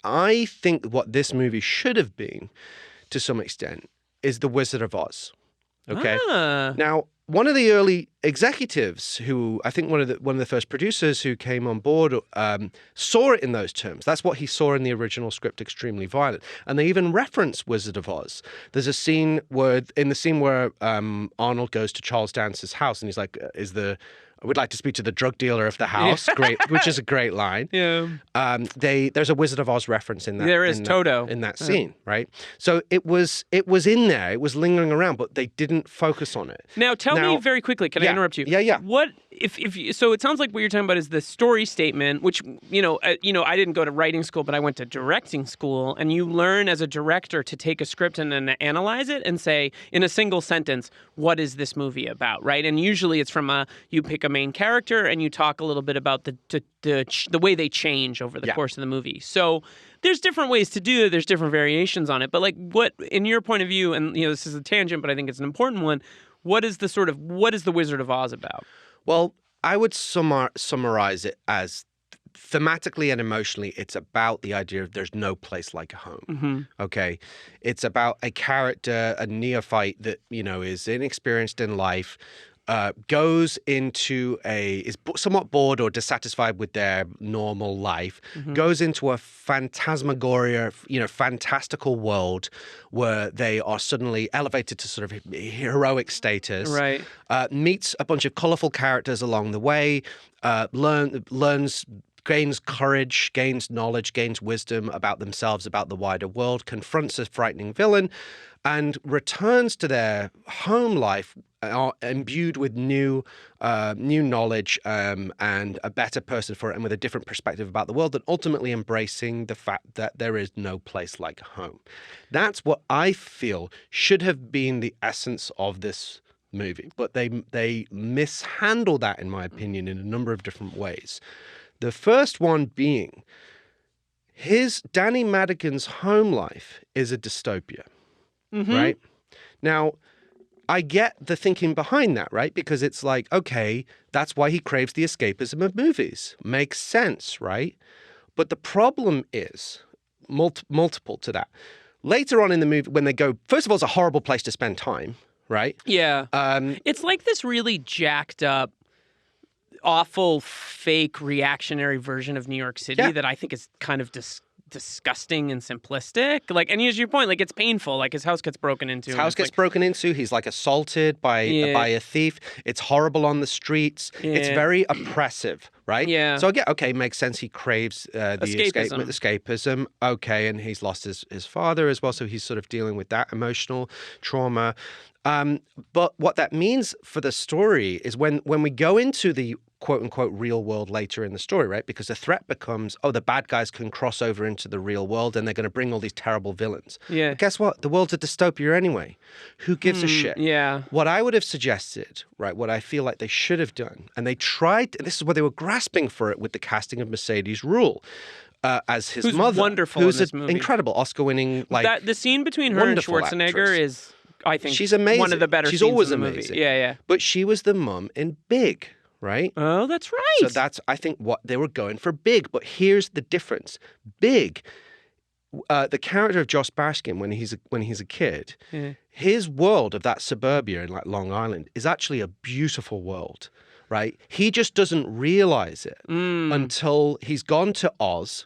Speaker 1: I think what this movie should have been, to some extent, is The Wizard of Oz. Okay. Now, one of the early executives, who I think one of the first producers who came on board, saw it in those terms. That's what he saw in the original script, Extremely Violent, and they even reference Wizard of Oz. There's a scene where Arnold goes to Charles Dance's house, and he's like, I would like to speak to the drug dealer of the house. Great, which is a great line.
Speaker 2: Yeah.
Speaker 1: There's a Wizard of Oz reference in that.
Speaker 2: There is Toto
Speaker 1: in that scene, right? So it was in there. It was lingering around, but they didn't focus on it.
Speaker 2: Now, tell me very quickly. Can I interrupt you?
Speaker 1: Yeah.
Speaker 2: What so it sounds like what you're talking about is the story statement, which I didn't go to writing school, but I went to directing school, and you learn as a director to take a script and then analyze it and say in a single sentence, what is this movie about, right? And usually it's from you pick a main character and you talk a little bit about the way they change over the course of the movie. So there's different ways to do it. There's different variations on it. But like, what, in your point of view, and this is a tangent, but I think it's an important one, what is the Wizard of Oz about? Well,
Speaker 1: I would summarize it as thematically and emotionally, it's about the idea of there's no place like a home. Okay. It's about a character, a neophyte that, is inexperienced in life, is somewhat bored or dissatisfied with their normal life, goes into a phantasmagoria, fantastical world where they are suddenly elevated to sort of heroic status,
Speaker 2: right?
Speaker 1: Meets a bunch of colorful characters along the way, learns, gains courage, gains knowledge, gains wisdom about themselves, about the wider world, confronts a frightening villain, and returns to their home life imbued with new knowledge and a better person for it, and with a different perspective about the world, and ultimately embracing the fact that there is no place like home. That's what I feel should have been the essence of this movie, but they mishandle that, in my opinion, in a number of different ways. The first one being Danny Madigan's home life is a dystopia. Right? Now, I get the thinking behind that, right? Because it's like, okay, that's why he craves the escapism of movies. Makes sense, right? But the problem is multiple to that. Later on in the movie, when they go, first of all, it's a horrible place to spend time, right?
Speaker 2: Yeah. It's like this really jacked up, awful, fake, reactionary version of New York City that I think is kind of disgusting and simplistic. Like, and here's your point, like, it's painful. Like, his house gets broken into.
Speaker 1: Broken into. He's like assaulted by a thief. It's horrible on the streets. It's very oppressive, right?
Speaker 2: Yeah.
Speaker 1: So again, okay, makes sense. He craves the escapism. Okay, and he's lost his father as well, so he's sort of dealing with that emotional trauma. But what that means for the story is when we go into the quote unquote real world later in the story, right? Because the threat becomes, the bad guys can cross over into the real world and they're going to bring all these terrible villains.
Speaker 2: Yeah.
Speaker 1: But guess what? The world's a dystopia anyway. Who gives a shit?
Speaker 2: Yeah.
Speaker 1: What I would have suggested, right, what I feel like they should have done, and they tried, this is where they were grasping for it with the casting of Mercedes Ruehl. As his mother,
Speaker 2: wonderful
Speaker 1: who's
Speaker 2: in this movie.
Speaker 1: Incredible, Oscar-winning, like
Speaker 2: the scene between her and Schwarzenegger
Speaker 1: actress.
Speaker 2: Is, I think,
Speaker 1: she's amazing.
Speaker 2: One of the better.
Speaker 1: She's
Speaker 2: scenes
Speaker 1: always
Speaker 2: in the
Speaker 1: amazing.
Speaker 2: Movie. Yeah.
Speaker 1: But she was the mum in Big, right?
Speaker 2: Oh, that's right.
Speaker 1: So that's, I think, what they were going for Big. But here's the difference: Big, the character of Josh Baskin when he's a kid, his world of that suburbia in like Long Island is actually a beautiful world. Right? He just doesn't realize it until he's gone to Oz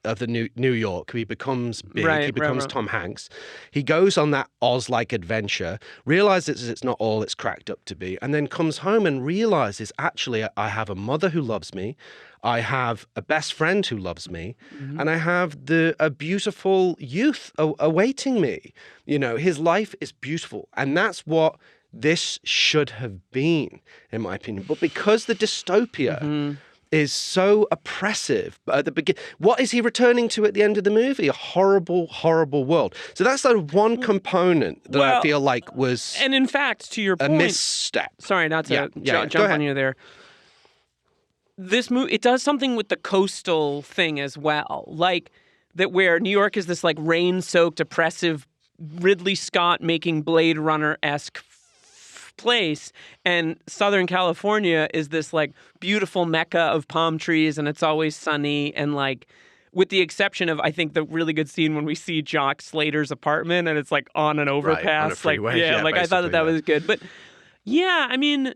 Speaker 1: of the New York. He becomes big.
Speaker 2: Right,
Speaker 1: He becomes
Speaker 2: right.
Speaker 1: Tom Hanks. He goes on that Oz-like adventure, realizes it's not all it's cracked up to be, and then comes home and realizes, actually, I have a mother who loves me. I have a best friend who loves me, and I have a beautiful youth awaiting me. You know, his life is beautiful, and that's what this should have been, in my opinion. But because the dystopia is so oppressive at the beginning, what is he returning to at the end of the movie? A horrible, horrible world. So that's the one component that I feel like was,
Speaker 2: and in fact, to your
Speaker 1: a
Speaker 2: point,
Speaker 1: misstep.
Speaker 2: Sorry, not to jump
Speaker 1: Go ahead.
Speaker 2: on you there. This movie, it does something with the coastal thing as well, like that where New York is this like rain-soaked, oppressive, Ridley Scott making Blade Runner-esque place, and Southern California is this like beautiful mecca of palm trees, and it's always sunny, and like with the exception of I think the really good scene when we see Jock Slater's apartment and it's like on an overpass,
Speaker 1: Right, on a freeway.
Speaker 2: like I thought that was good, but yeah, I mean.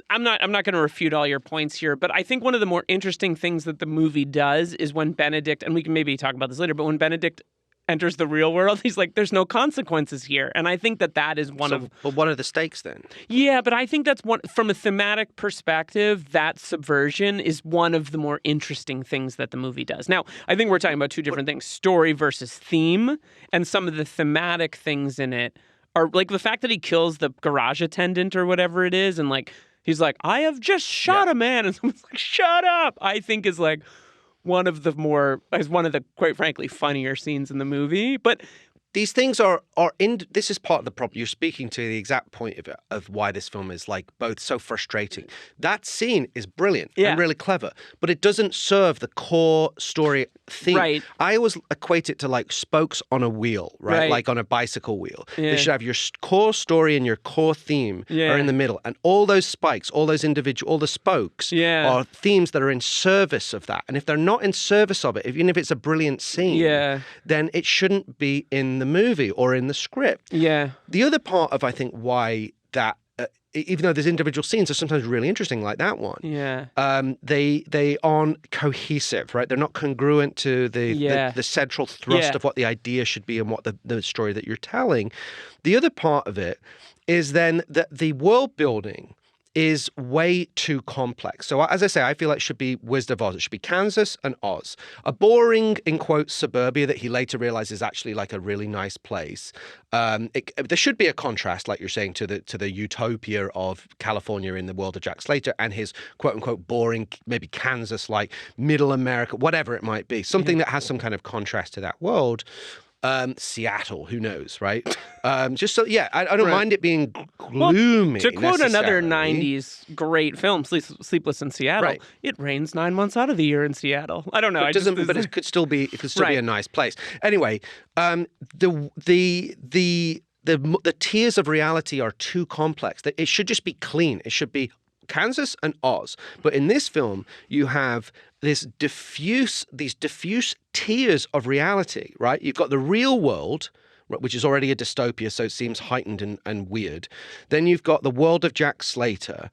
Speaker 2: I'm not going to refute all your points here, but I think one of the more interesting things that the movie does is when Benedict, and we can maybe talk about this later, but when Benedict enters the real world, he's like, there's no consequences here. And I think that is one of...
Speaker 1: But what are the stakes then?
Speaker 2: Yeah, but I think that's one... From a thematic perspective, that subversion is one of the more interesting things that the movie does. Now, I think we're talking about two different things, story versus theme, and some of the thematic things in it are like the fact that he kills the garage attendant or whatever it is, and like... He's like, I have just shot a man. And someone's like, shut up. I think is like one of the, quite frankly, funnier scenes in the movie. But
Speaker 1: these things this is part of the problem. You're speaking to the exact point of why this film is like both so frustrating. That scene is brilliant and really clever, but it doesn't serve the core story theme.
Speaker 2: Right.
Speaker 1: I always equate it to like spokes on a wheel, right? Like on a bicycle wheel.
Speaker 2: Yeah.
Speaker 1: They should have your core story and your core theme are in the middle. And all those spikes, all the spokes are themes that are in service of that. And if they're not in service of it, even if it's a brilliant scene, then it shouldn't be in the movie or in the script.
Speaker 2: Yeah.
Speaker 1: The other part of, I think, why that, even though there's individual scenes are sometimes really interesting, like that one.
Speaker 2: Yeah.
Speaker 1: They aren't cohesive, right? They're not congruent to the central thrust of what the idea should be and what the story that you're telling. The other part of it is then that the world building is way too complex. So as I say, I feel like it should be Wizard of Oz. It should be Kansas and Oz. A boring, in quotes, suburbia that he later realizes is actually like a really nice place. There should be a contrast, like you're saying, to the utopia of California in the world of Jack Slater and his quote unquote boring, maybe Kansas-like middle America, whatever it might be. Something that has some kind of contrast to that world. Seattle, who knows, right? Just so, I don't mind it being gloomy.
Speaker 2: To quote another 90s great film, Sleepless in Seattle, it rains 9 months out of the year in Seattle. I don't know.
Speaker 1: But it could still be a nice place. Anyway, the tiers of reality are too complex. It should just be clean. It should be Kansas and Oz. But in this film, you have these diffuse tiers of reality, right? You've got the real world, which is already a dystopia, so it seems heightened and weird. Then you've got the world of Jack Slater.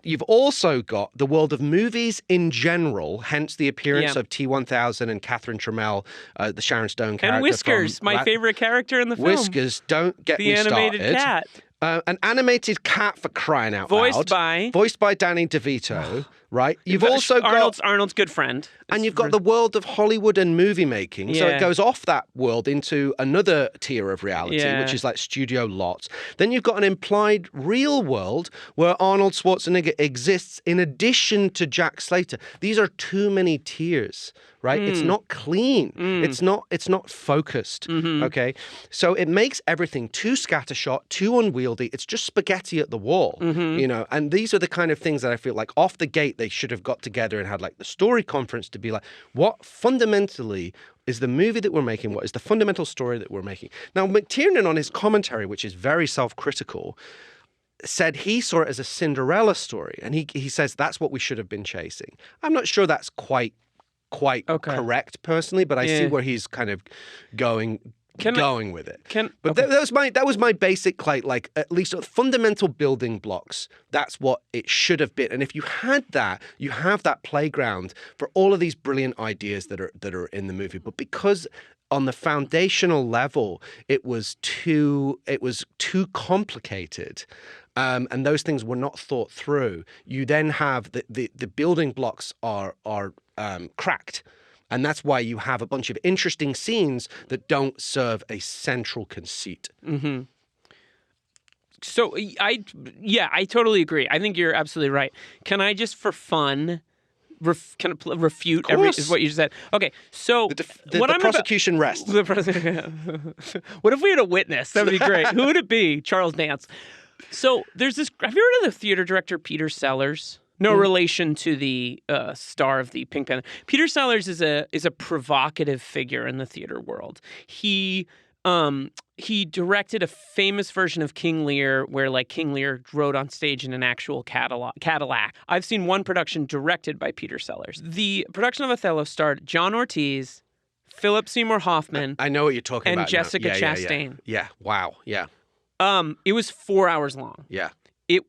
Speaker 1: You've also got the world of movies in general, hence the appearance of T-1000 and Catherine Trammell, the Sharon Stone character.
Speaker 2: And Whiskers, my favorite character in the film.
Speaker 1: Whiskers, don't get me started.
Speaker 2: The animated cat.
Speaker 1: An animated cat, for crying out loud. Voiced by Danny DeVito, right? You've also got
Speaker 2: Arnold's good friend.
Speaker 1: And you've got the world of Hollywood and movie making. So it goes off that world into another tier of reality, which is like studio lots. Then you've got an implied real world where Arnold Schwarzenegger exists in addition to Jack Slater. These are too many tiers, right? It's not clean. It's not focused. Okay. So it makes everything too scattershot, too unwieldy. It's just spaghetti at the wall, you know. And these are the kind of things that I feel like off the gate they should have got together and had like the story conference to be like, what fundamentally is the movie that we're making? What is the fundamental story that we're making? Now, McTiernan on his commentary, which is very self-critical, said he saw it as a Cinderella story. And he says that's what we should have been chasing. I'm not sure that's quite correct personally, but I see where he's kind of going going with it. That was my basic like at least fundamental building blocks. That's what it should have been. And if you had that, you have that playground for all of these brilliant ideas that are in the movie. But because on the foundational level, it was too complicated. And those things were not thought through. You then have the building blocks are cracked. And that's why you have a bunch of interesting scenes that don't serve a central conceit.
Speaker 2: Mm-hmm. So I totally agree. I think you're absolutely right. Can I just for fun refute what you just said? Okay, so
Speaker 1: the prosecution rests.
Speaker 2: What if we had a witness? That would be great. Who would it be? Charles Dance. So there's this. Have you heard of the theater director Peter Sellers? No relation to the star of the Pink Panther. Peter Sellers is a provocative figure in the theater world. He directed a famous version of King Lear where like King Lear rode on stage in an actual Cadillac. I've seen one production directed by Peter Sellers. The production of Othello starred John Ortiz, Philip Seymour Hoffman.
Speaker 1: I know what you're talking about.
Speaker 2: And Jessica Chastain.
Speaker 1: Yeah. Wow. Yeah.
Speaker 2: It was 4 hours long.
Speaker 1: Yeah.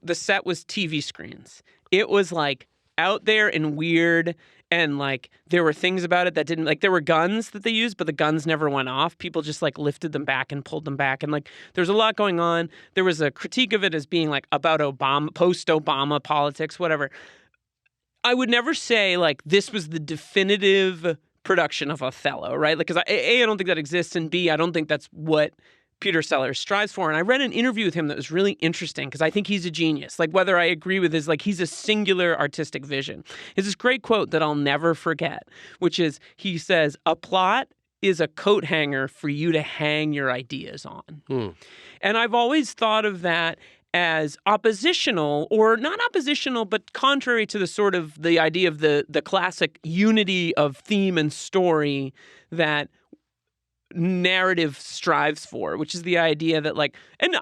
Speaker 2: The set was TV screens. It was like out there and weird, and like there were things about it that didn't, like there were guns that they used, but the guns never went off. People just like lifted them back and pulled them back, and like there's a lot going on. There was a critique of it as being like about Obama, post-Obama politics, whatever. I would never say like this was the definitive production of Othello, right? Like, because I don't think that exists, and B, I don't think that's what Peter Sellers strives for. And I read an interview with him that was really interesting because I think he's a genius. Like whether I agree with his, like he's a singular artistic vision. It's this great quote that I'll never forget, which is he says, "A plot is a coat hanger for you to hang your ideas on." And I've always thought of that as oppositional, or not oppositional, but contrary to the sort of the idea of the classic unity of theme and story that narrative strives for, which is the idea that like, and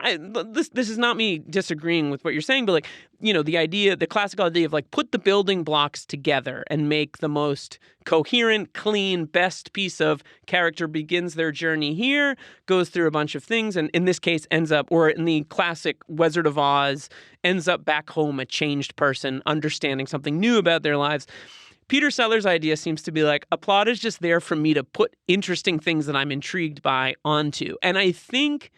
Speaker 2: this is not me disagreeing with what you're saying, but like, you know, the classical idea of like put the building blocks together and make the most coherent, clean, best piece of character begins their journey here, goes through a bunch of things, and in this case ends up, or in the classic Wizard of Oz, ends up back home a changed person, understanding something new about their lives. Peter Sellers' idea seems to be like, a plot is just there for me to put interesting things that I'm intrigued by onto. And I think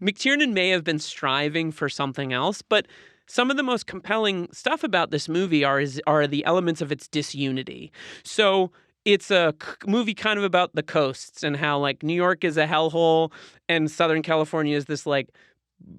Speaker 2: McTiernan may have been striving for something else, but some of the most compelling stuff about this movie are the elements of its disunity. So it's a movie kind of about the coasts and how like New York is a hellhole and Southern California is this like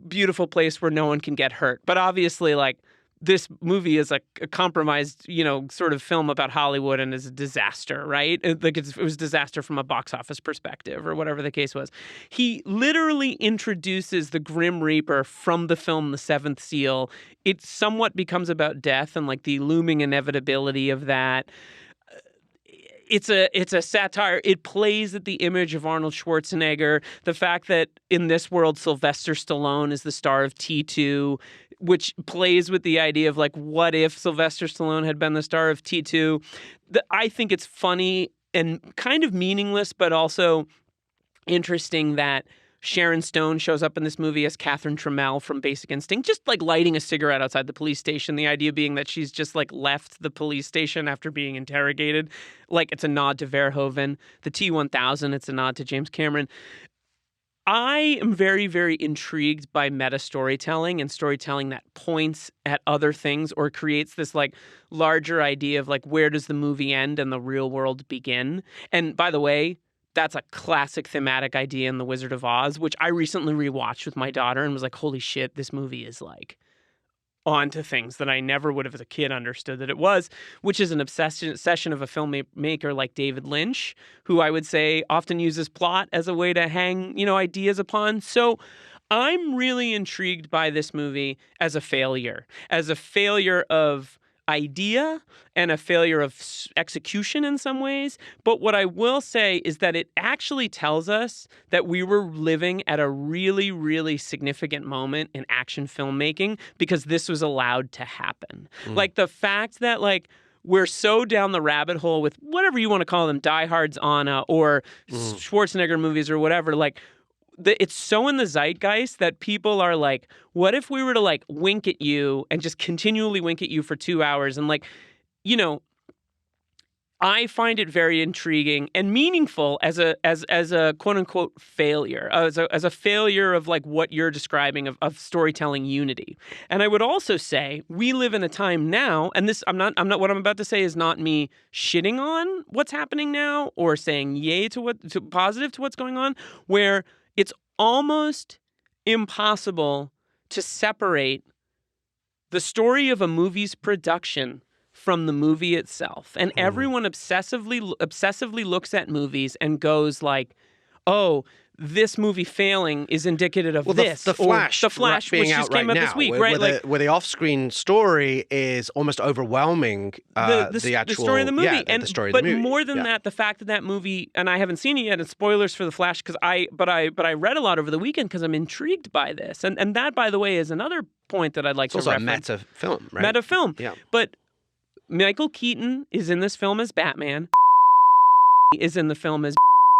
Speaker 2: beautiful place where no one can get hurt. But obviously like this movie is like a compromised, you know, sort of film about Hollywood and is a disaster, right? Like it was a disaster from a box office perspective or whatever the case was. He literally introduces the Grim Reaper from the film The Seventh Seal. It somewhat becomes about death and like the looming inevitability of that. It's a satire. It plays at the image of Arnold Schwarzenegger. The fact that in this world, Sylvester Stallone is the star of T2, which plays with the idea of like, what if Sylvester Stallone had been the star of T2? I think it's funny and kind of meaningless, but also interesting that Sharon Stone shows up in this movie as Catherine Trammell from Basic Instinct, just like lighting a cigarette outside the police station. The idea being that she's just like left the police station after being interrogated. Like it's a nod to Verhoeven. The T-1000, it's a nod to James Cameron. I am very, very intrigued by meta storytelling and storytelling that points at other things or creates this like larger idea of like, where does the movie end and the real world begin? And by the way, that's a classic thematic idea in The Wizard of Oz, which I recently rewatched with my daughter and was like, holy shit, this movie is like onto things that I never would have as a kid understood that it was, which is an obsession of a filmmaker like David Lynch, who I would say often uses plot as a way to hang, you know, ideas upon. So I'm really intrigued by this movie as a failure of idea and a failure of execution in some ways. But what I will say is that it actually tells us that we were living at a really, really significant moment in action filmmaking because this was allowed to happen. Like the fact that like we're so down the rabbit hole with whatever you want to call them, diehards on or Schwarzenegger movies or whatever. Like, it's so in the zeitgeist that people are like, what if we were to like wink at you and just continually wink at you for 2 hours? And like, you know, I find it very intriguing and meaningful as a quote unquote failure, as a failure of like what you're describing of storytelling unity. And I would also say we live in a time now, and this I'm not what I'm about to say is not me shitting on what's happening now or saying yay to positive to what's going on, where it's almost impossible to separate the story of a movie's production from the movie itself. And everyone obsessively looks at movies and goes like, oh, this movie failing is indicative of this.
Speaker 1: The Flash,
Speaker 2: which just came out this week, right?
Speaker 1: Where the off-screen story is almost overwhelming the actual
Speaker 2: story of the movie.
Speaker 1: Yeah, the story of the movie.
Speaker 2: But more than that, the fact that movie, and I haven't seen it yet, and spoilers for the Flash, but I read a lot over the weekend because I'm intrigued by this. And that, by the way, is another point that I'd like to reference.
Speaker 1: It's also a meta film, right?
Speaker 2: Meta film.
Speaker 1: Yeah.
Speaker 2: But Michael Keaton is in this film as Batman. Is in the film as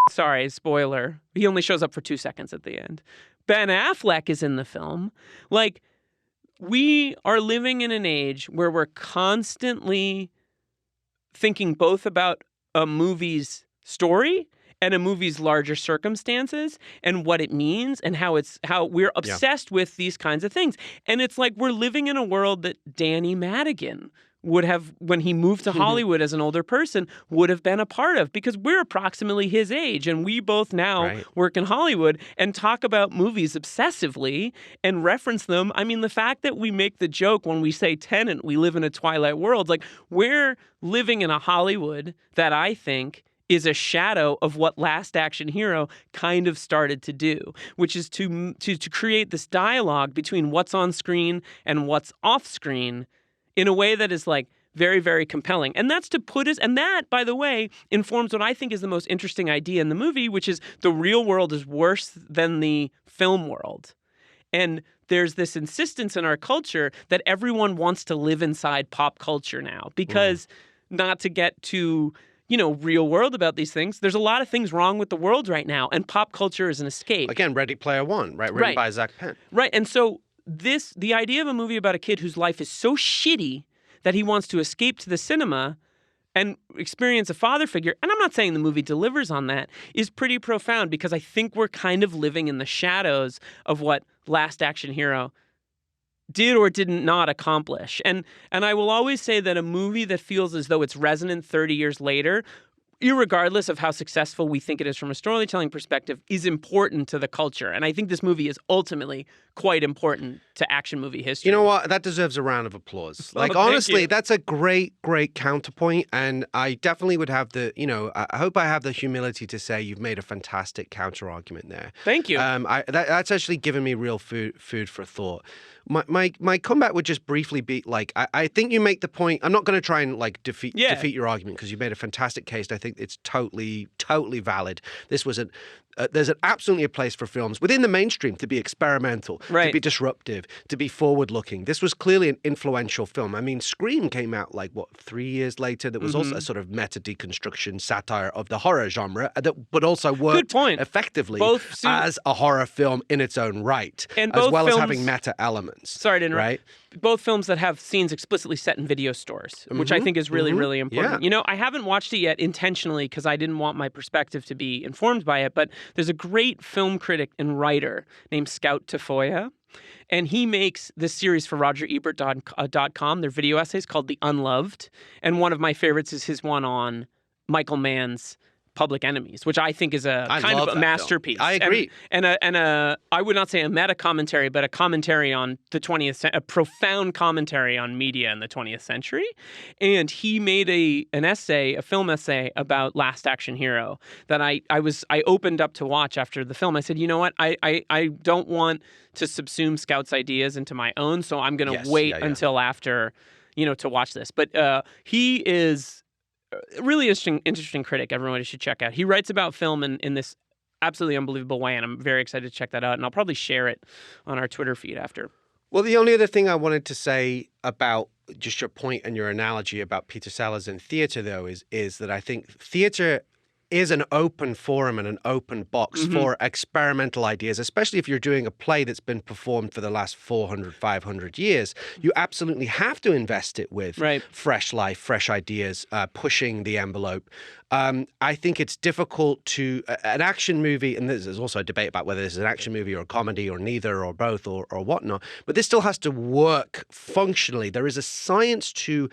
Speaker 2: sorry, spoiler. He only shows up for 2 seconds at the end. Ben Affleck is in the film. Like, we are living in an age where we're constantly thinking both about a movie's story and a movie's larger circumstances and what it means and how we're obsessed with these kinds of things. And it's like we're living in a world that Danny Madigan would have, when he moved to Hollywood as an older person, would have been a part of, because we're approximately his age and we both now work in Hollywood and talk about movies obsessively and reference them. I mean, the fact that we make the joke when we say Tenet, we live in a Twilight world, like we're living in a Hollywood that I think is a shadow of what Last Action Hero kind of started to do, which is to create this dialogue between what's on screen and what's off screen in a way that is like very, very compelling. And that's to put us, and that, by the way, informs what I think is the most interesting idea in the movie, which is the real world is worse than the film world. And there's this insistence in our culture that everyone wants to live inside pop culture now, because not to get too, real world about these things, there's a lot of things wrong with the world right now, and pop culture is an escape.
Speaker 1: Again, Ready Player One, right? Written by Zach Penn.
Speaker 2: Right, and so the idea of a movie about a kid whose life is so shitty that he wants to escape to the cinema and experience a father figure, and I'm not saying the movie delivers on that, is pretty profound, because I think we're kind of living in the shadows of what Last Action Hero did or did not accomplish. And I will always say that a movie that feels as though it's resonant 30 years later, irregardless of how successful we think it is from a storytelling perspective, is important to the culture. And I think this movie is ultimately quite important to action movie history.
Speaker 1: You know what? That deserves a round of applause. Like, honestly, that's a great, great counterpoint. And I definitely would have I hope I have the humility to say you've made a fantastic counter argument there.
Speaker 2: Thank you.
Speaker 1: That's actually given me real food for thought. My comeback would just briefly be like, I think you make the point. I'm not going to try and like defeat your argument, because you made a fantastic case. I think it's totally valid. This was there's absolutely a place for films within the mainstream to be experimental, to be disruptive, to be forward-looking. This was clearly an influential film. I mean, Scream came out 3 years later. That was also a sort of meta deconstruction satire of the horror genre, but also worked effectively as a horror film in its own right,
Speaker 2: and
Speaker 1: as well as having meta elements.
Speaker 2: Sorry to interrupt.
Speaker 1: Right?
Speaker 2: Both films that have scenes explicitly set in video stores, which I think is really, really important.
Speaker 1: Yeah.
Speaker 2: I haven't watched it yet intentionally because I didn't want my perspective to be informed by it, but there's a great film critic and writer named Scout Tafoya, and he makes this series for RogerEbert.com, their video essays called The Unloved, and one of my favorites is his one on Michael Mann's Public Enemies, which I think is a kind of a masterpiece.
Speaker 1: Film. I agree.
Speaker 2: And I would not say a meta commentary, but a commentary on the 20th century, a profound commentary on media in the 20th century. And he made a film essay about Last Action Hero that I opened up to watch after the film. I said, you know what? I don't want to subsume Scout's ideas into my own, so I'm going to wait until after, to watch this. But he is a really interesting critic. Everyone should check out. He writes about film in this absolutely unbelievable way, and I'm very excited to check that out. And I'll probably share it on our Twitter feed after.
Speaker 1: Well, the only other thing I wanted to say about just your point and your analogy about Peter Sellers and theater, though, is that I think theater is an open forum and an open box for experimental ideas, especially if you're doing a play that's been performed for the last 400, 500 years. You absolutely have to invest it with fresh life, fresh ideas, pushing the envelope. I think it's difficult to an action movie, and there's also a debate about whether this is an action movie or a comedy or neither or both or whatnot, but this still has to work functionally. There is a science to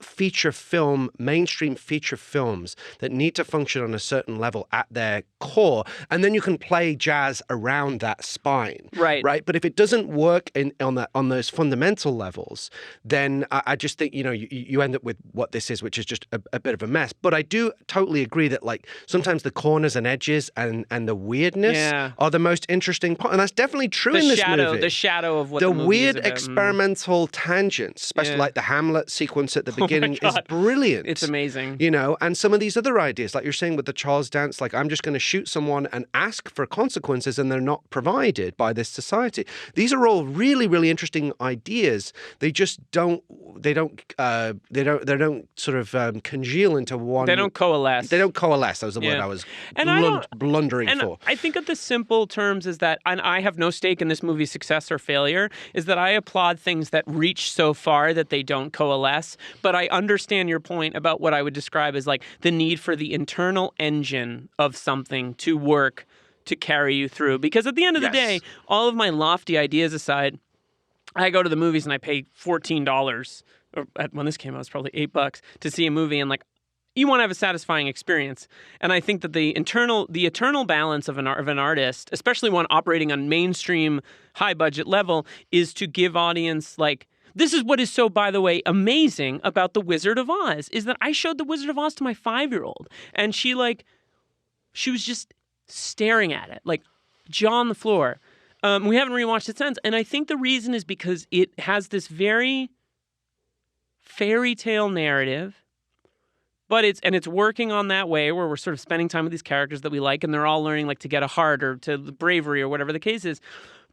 Speaker 1: feature film, mainstream feature films that need to function on a certain level at their core, and then you can play jazz around that spine. Right. But if it doesn't work on those fundamental levels, then I just think you end up with what this is, which is just a bit of a mess. But I do totally agree that like sometimes the corners and edges and the weirdness are the most interesting part, and that's definitely true in this movie.
Speaker 2: The shadow of what
Speaker 1: the
Speaker 2: movie
Speaker 1: weird
Speaker 2: is about.
Speaker 1: experimental tangents, especially like the Hamlet sequence at the beginning, is brilliant.
Speaker 2: It's amazing.
Speaker 1: And some of these other ideas, like you're saying with the Charles Dance, like I'm just going to shoot someone and ask for consequences, and they're not provided by this society. These are all really, really interesting ideas. They just don't sort of congeal into one.
Speaker 2: They don't coalesce.
Speaker 1: They don't coalesce. That was the word I was blundering for.
Speaker 2: I think of the simple terms is that, and I have no stake in this movie's success or failure, is that I applaud things that reach so far that they don't coalesce. But I understand your point about what I would describe as like the need for the internal engine of something to work to carry you through. Because at the end of the day, all of my lofty ideas aside, I go to the movies and I pay $14, or when this came out, it was probably $8 to see a movie, and like, you want to have a satisfying experience. And I think that the eternal balance of an artist, especially one operating on mainstream, high budget level, is to give audience like, this is what is so, by the way, amazing about The Wizard of Oz, is that I showed The Wizard of Oz to my 5-year-old, and she was just staring at it, like jaw on the floor. We haven't rewatched it since, and I think the reason is because it has this very fairy tale narrative, but it's working on that way where we're sort of spending time with these characters that we like, and they're all learning like to get a heart or to bravery or whatever the case is.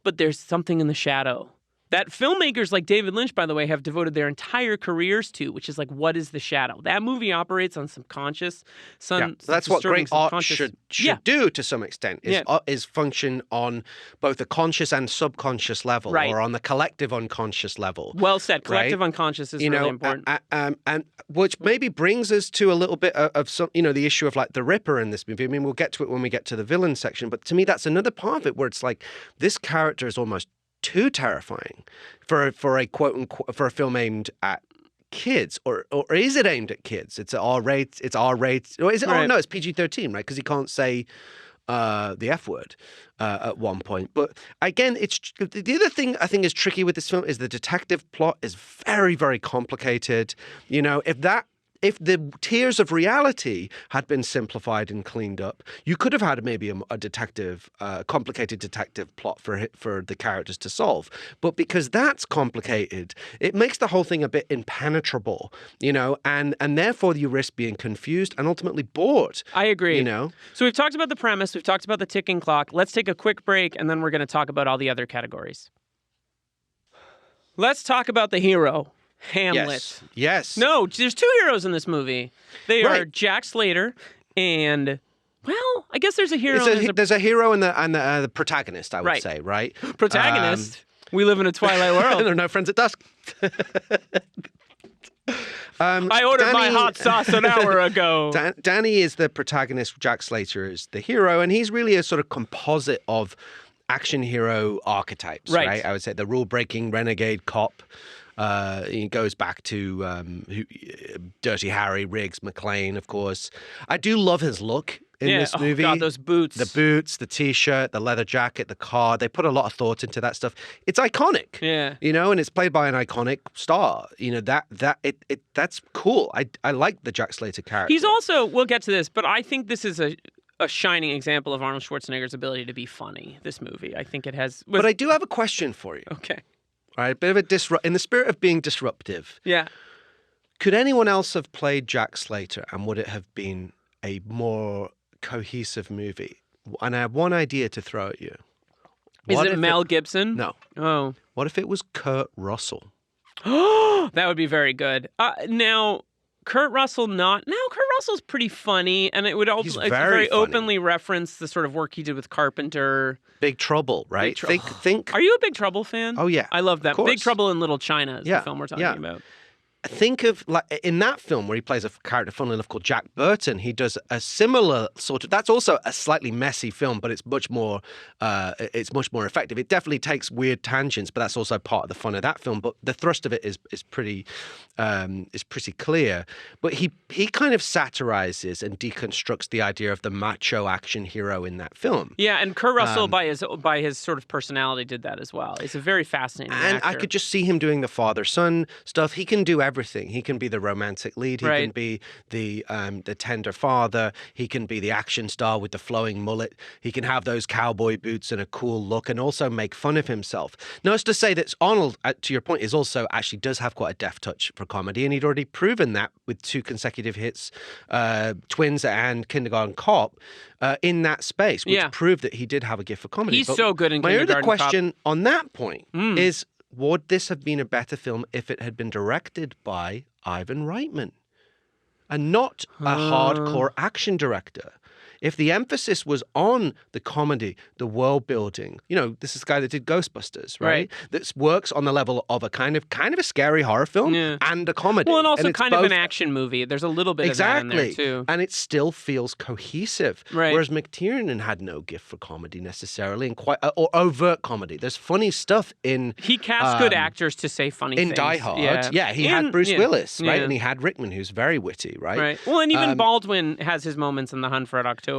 Speaker 2: But there's something in the shadow that filmmakers like David Lynch, by the way, have devoted their entire careers to, which is like, what is the shadow? That movie operates on subconscious.
Speaker 1: So that's what great art should do to some extent, is function on both the conscious and subconscious level, or on the collective unconscious level.
Speaker 2: Well said. Collective unconscious is really important.
Speaker 1: And which maybe brings us to a little bit of some, the issue of like the Ripper in this movie. I mean, we'll get to it when we get to the villain section, but to me, that's another part of it where it's like this character is almost too terrifying for a quote unquote for a film aimed at kids, or is it aimed at kids? It's R-rated. It's R-rated. Or is it? Right. Oh no, it's PG-13, right? Because he can't say the F word at one point. But again, it's the other thing I think is tricky with this film is the detective plot is very, very complicated. If the tiers of reality had been simplified and cleaned up, you could have had maybe a complicated detective plot for the characters to solve. But because that's complicated, it makes the whole thing a bit impenetrable, and therefore you risk being confused and ultimately bored.
Speaker 2: I agree. So we've talked about the premise, we've talked about the ticking clock. Let's take a quick break, and then we're going to talk about all the other categories. Let's talk about the hero. Hamlet.
Speaker 1: Yes.
Speaker 2: No, there's 2 heroes in this movie. They are Jack Slater and, well, I guess there's a hero.
Speaker 1: There's a hero and the protagonist, I would say, right?
Speaker 2: Protagonist. We live in a Twilight world.
Speaker 1: There are no friends at dusk.
Speaker 2: I ordered my hot sauce an hour ago.
Speaker 1: Danny is the protagonist. Jack Slater is the hero, and he's really a sort of composite of action hero archetypes, right? I would say the rule-breaking renegade cop. He goes back to Dirty Harry, Riggs, McLean, of course. I do love his look in this movie.
Speaker 2: God, those boots.
Speaker 1: The boots, the T-shirt, the leather jacket, the car. They put a lot of thought into that stuff. It's iconic.
Speaker 2: Yeah.
Speaker 1: And it's played by an iconic star. That's cool. I like the Jack Slater character.
Speaker 2: He's also, we'll get to this, but I think this is a shining example of Arnold Schwarzenegger's ability to be funny, this movie. I think it has...
Speaker 1: But I do have a question for you.
Speaker 2: Okay.
Speaker 1: All right, a bit of in the spirit of being disruptive.
Speaker 2: Yeah.
Speaker 1: Could anyone else have played Jack Slater, and would it have been a more cohesive movie? And I have one idea to throw at you.
Speaker 2: Is it Mel Gibson?
Speaker 1: No.
Speaker 2: Oh.
Speaker 1: What if it was Kurt Russell?
Speaker 2: That would be very good. Now, Kurt Russell's pretty funny, and it would also
Speaker 1: He's
Speaker 2: very
Speaker 1: very funny.
Speaker 2: openly reference the sort of work he did with Carpenter.
Speaker 1: Big Trouble, right? Think.
Speaker 2: Are you a Big Trouble fan?
Speaker 1: Oh, yeah.
Speaker 2: I love that.
Speaker 1: Of course.
Speaker 2: Big Trouble in Little China is the film we're talking
Speaker 1: yeah.
Speaker 2: about.
Speaker 1: Think of like in that film where he plays a character, funnily enough, called Jack Burton. He does a similar sort of. That's also a slightly messy film, but it's much more effective. It definitely takes weird tangents, but that's also part of the fun of that film. But the thrust of it is pretty clear. But he kind of satirizes and deconstructs the idea of the macho action hero in that film.
Speaker 2: Yeah, and Kurt Russell, by his sort of personality, did that as well. He's a very fascinating actor.
Speaker 1: I could just see him doing the father-son stuff. He can do everything. He can be the romantic lead. He can be the tender father. He can be the action star with the flowing mullet. He can have those cowboy boots and a cool look, and also make fun of himself. Now, it's to say that Arnold, to your point, is also actually does have quite a deft touch for comedy, and he'd already proven that with 2 consecutive hits, Twins and Kindergarten Cop, in that space, which proved that he did have a gift for comedy.
Speaker 2: He's so good in
Speaker 1: my
Speaker 2: Kindergarten Cop.
Speaker 1: My other question on that point is, would this have been a better film if it had been directed by Ivan Reitman and not a hardcore action director? If the emphasis was on the comedy, the world building, this is the guy that did Ghostbusters, right? That works on the level of a kind of a scary horror film and a comedy.
Speaker 2: Well, and also kind of an action movie. There's a little bit of that in there too.
Speaker 1: And it still feels cohesive.
Speaker 2: Right.
Speaker 1: Whereas McTiernan had no gift for comedy necessarily, and quite or overt comedy. There's funny stuff in.
Speaker 2: He cast good actors to say funny things.
Speaker 1: In Die Hard, he had Bruce Willis, right? And he had Rickman, who's very witty, right?
Speaker 2: Right. Well, and even Baldwin has his moments in The Hunt for Red October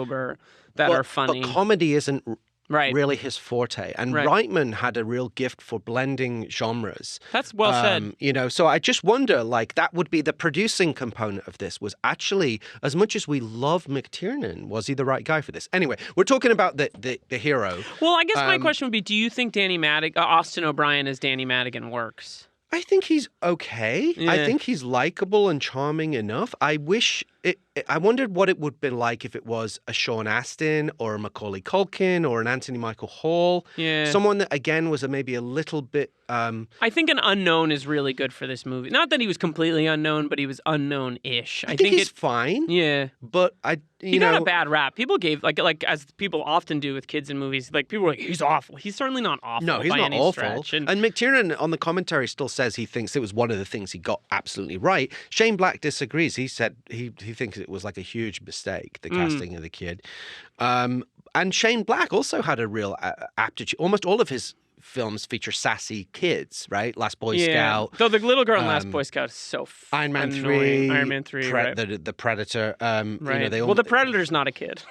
Speaker 2: that are funny.
Speaker 1: But comedy isn't really his forte. And Reitman had a real gift for blending genres.
Speaker 2: That's well said.
Speaker 1: So I just wonder, that would be the producing component of this was actually, as much as we love McTiernan, was he the right guy for this? Anyway, we're talking about the hero.
Speaker 2: Well, I guess my question would be, do you think Austin O'Brien as Danny Madigan works?
Speaker 1: I think he's okay.
Speaker 2: Yeah.
Speaker 1: I think he's likable and charming enough. I wondered what it would be like if it was a Sean Astin or a Macaulay Culkin or an Anthony Michael Hall.
Speaker 2: Yeah.
Speaker 1: Someone that, again, was maybe a little bit...
Speaker 2: I think an unknown is really good for this movie. Not that he was completely unknown, but he was unknown-ish.
Speaker 1: I think he's fine.
Speaker 2: Yeah.
Speaker 1: But
Speaker 2: he got a bad rap. People gave, like as people often do with kids in movies, people were like, he's awful. He's certainly not awful.
Speaker 1: No, he's
Speaker 2: by
Speaker 1: not
Speaker 2: any
Speaker 1: awful.
Speaker 2: Stretch. And
Speaker 1: McTiernan on the commentary still says he thinks it was one of the things he got absolutely right. Shane Black disagrees. He said he thinks it was like a huge mistake, the casting of the kid. And Shane Black also had a real aptitude. Almost all of his films feature sassy kids, right? Last Boy Scout.
Speaker 2: Though the little girl in Last Boy Scout is so
Speaker 1: Iron Man
Speaker 2: annoying.
Speaker 1: 3.
Speaker 2: Iron Man 3, right.
Speaker 1: The Predator.
Speaker 2: Right. The Predator's not a kid.